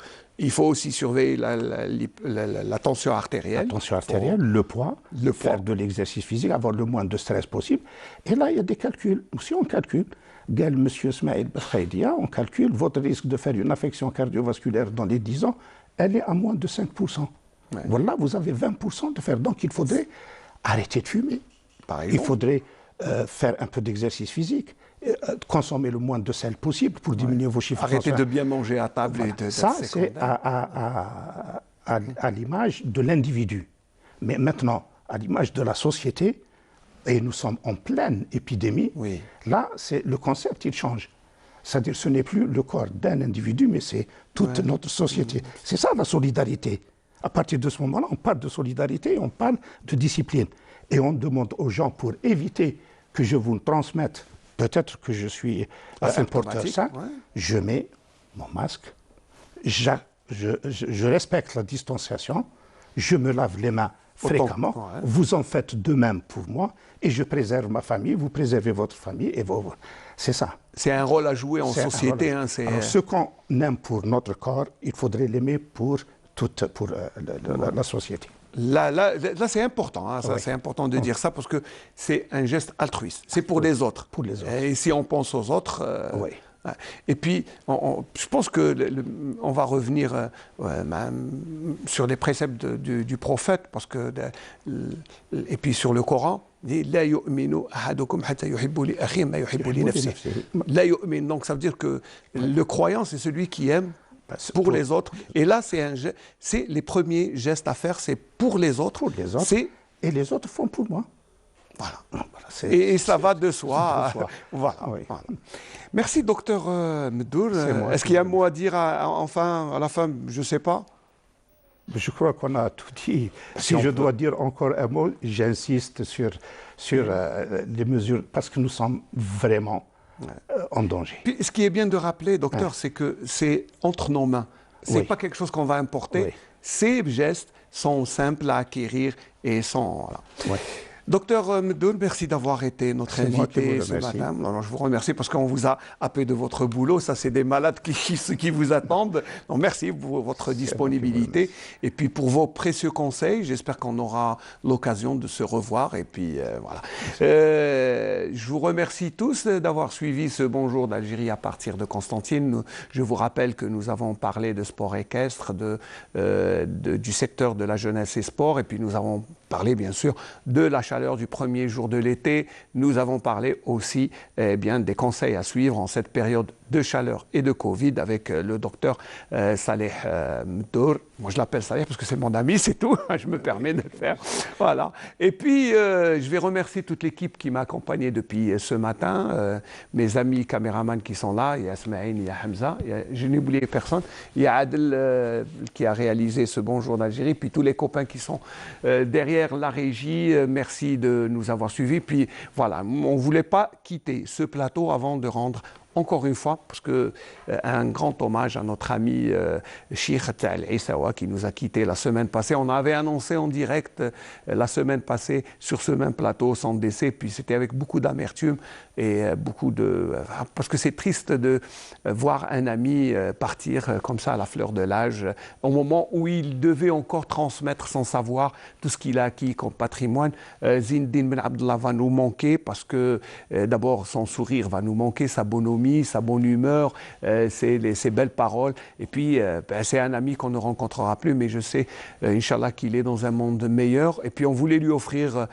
Il faut aussi surveiller la tension artérielle. La tension artérielle, le poids, faire de l'exercice physique, avoir le moins de stress possible. Et là, il y a des calculs. Si on calcule, M. Smaïl Bkhaidia, on calcule votre risque de faire une affection cardiovasculaire dans les 10 ans, elle est à moins de 5%. Voilà, vous avez 20% de faire. Donc, il faudrait arrêter de fumer. Par exemple. Il faudrait faire un peu d'exercice physique, consommer le moins de sel possible pour diminuer vos chiffres. Arrêter de bien manger à table. Voilà. Ça, c'est à l'image de l'individu. Mais maintenant, à l'image de la société, et nous sommes en pleine épidémie, là, le concept, il change. C'est-à-dire, ce n'est plus le corps d'un individu, mais c'est toute notre société. C'est ça, la solidarité. À partir de ce moment-là, on parle de solidarité, on parle de discipline. Et on demande aux gens, pour éviter que je vous transmette, peut-être que je suis un porteur sain, je mets mon masque, je respecte la distanciation, je me lave les mains fréquemment, vous en faites de même pour moi, et je préserve ma famille, vous préservez votre famille, et c'est ça. C'est un rôle à jouer en société. Alors, ce qu'on aime pour notre corps, il faudrait l'aimer pour la société. Là c'est important, hein, c'est important de dire ça parce que c'est un geste altruiste, c'est pour les autres. Pour les autres. Et si on pense aux autres... Et puis, je pense qu'on va revenir sur les préceptes du prophète, parce que, et puis sur le Coran, La yu'minu ahadukum hatta yuhibbu li akhihi ma yuhibbu li nafsihi. La yu'min, donc ça veut dire que le croyant, c'est celui qui aime pour les autres. Et là, c'est les premiers gestes à faire, c'est pour les autres. Pour les autres. Et les autres font pour moi. Voilà. Et ça va de soi. Voilà. Merci, docteur Mdour. Est-ce qu'il y a un mot à dire à la fin? Je ne sais pas. Je crois qu'on a tout dit. Si je dois dire encore un mot, j'insiste sur les mesures, parce que nous sommes vraiment en danger. Puis, ce qui est bien de rappeler, docteur, c'est que c'est entre nos mains. Ce n'est pas quelque chose qu'on va importer. Ces gestes sont simples à acquérir et sont... Voilà. Docteur Mdour, merci d'avoir été notre invité ce matin. Alors, je vous remercie parce qu'on vous a happé de votre boulot. Ça, c'est des malades qui vous attendent. Donc, merci pour votre disponibilité et puis pour vos précieux conseils. J'espère qu'on aura l'occasion de se revoir. Et puis, voilà. Je vous remercie tous d'avoir suivi ce Bonjour d'Algérie à partir de Constantine. Je vous rappelle que nous avons parlé de sport équestre, du secteur de la jeunesse et sport. Et puis, nous avons parlé, bien sûr, de la chaleur du premier jour de l'été. Nous avons parlé aussi bien, des conseils à suivre en cette période de chaleur et de Covid avec le docteur Saleh Mdour. Moi, je l'appelle Saleh parce que c'est mon ami, c'est tout. Je me permets de le faire. Voilà. Et puis, je vais remercier toute l'équipe qui m'a accompagné depuis ce matin. Mes amis caméramans qui sont là. Il y a Smaïn, il y a Hamza. Je n'ai oublié personne. Il y a Adel qui a réalisé ce Bonjour d'Algérie. Puis tous les copains qui sont derrière la régie. Merci de nous avoir suivis. Puis voilà, on ne voulait pas quitter ce plateau avant de rendre encore une fois, parce que un grand hommage à notre ami Cheikh Tal Issawa qui nous a quittés la semaine passée. On avait annoncé en direct la semaine passée sur ce même plateau son décès, puis c'était avec beaucoup d'amertume et beaucoup de... Parce que c'est triste de voir un ami partir comme ça à la fleur de l'âge, au moment où il devait encore transmettre son savoir, tout ce qu'il a acquis comme patrimoine. Zinedine Ben Abdallah va nous manquer parce que d'abord son sourire va nous manquer, sa bonhomie, sa bonne humeur, ses belles paroles. Et puis, c'est un ami qu'on ne rencontrera plus, mais je sais, Inch'Allah, qu'il est dans un monde meilleur. Et puis, on voulait lui offrir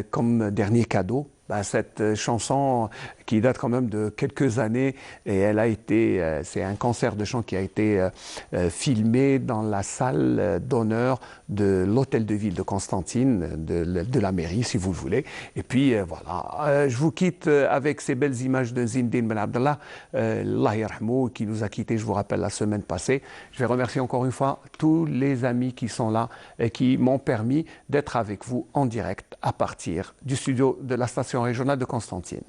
comme dernier cadeau cette chanson qui date quand même de quelques années et elle a été, c'est un concert de chant qui a été filmé dans la salle d'honneur de l'hôtel de ville de Constantine, de la mairie si vous le voulez. Et puis voilà, je vous quitte avec ces belles images de Zinedine Ben Abdallah, Allah yarhamou, qui nous a quittés, je vous rappelle, la semaine passée. Je vais remercier encore une fois tous les amis qui sont là et qui m'ont permis d'être avec vous en direct à partir du studio de la station régionale de Constantine.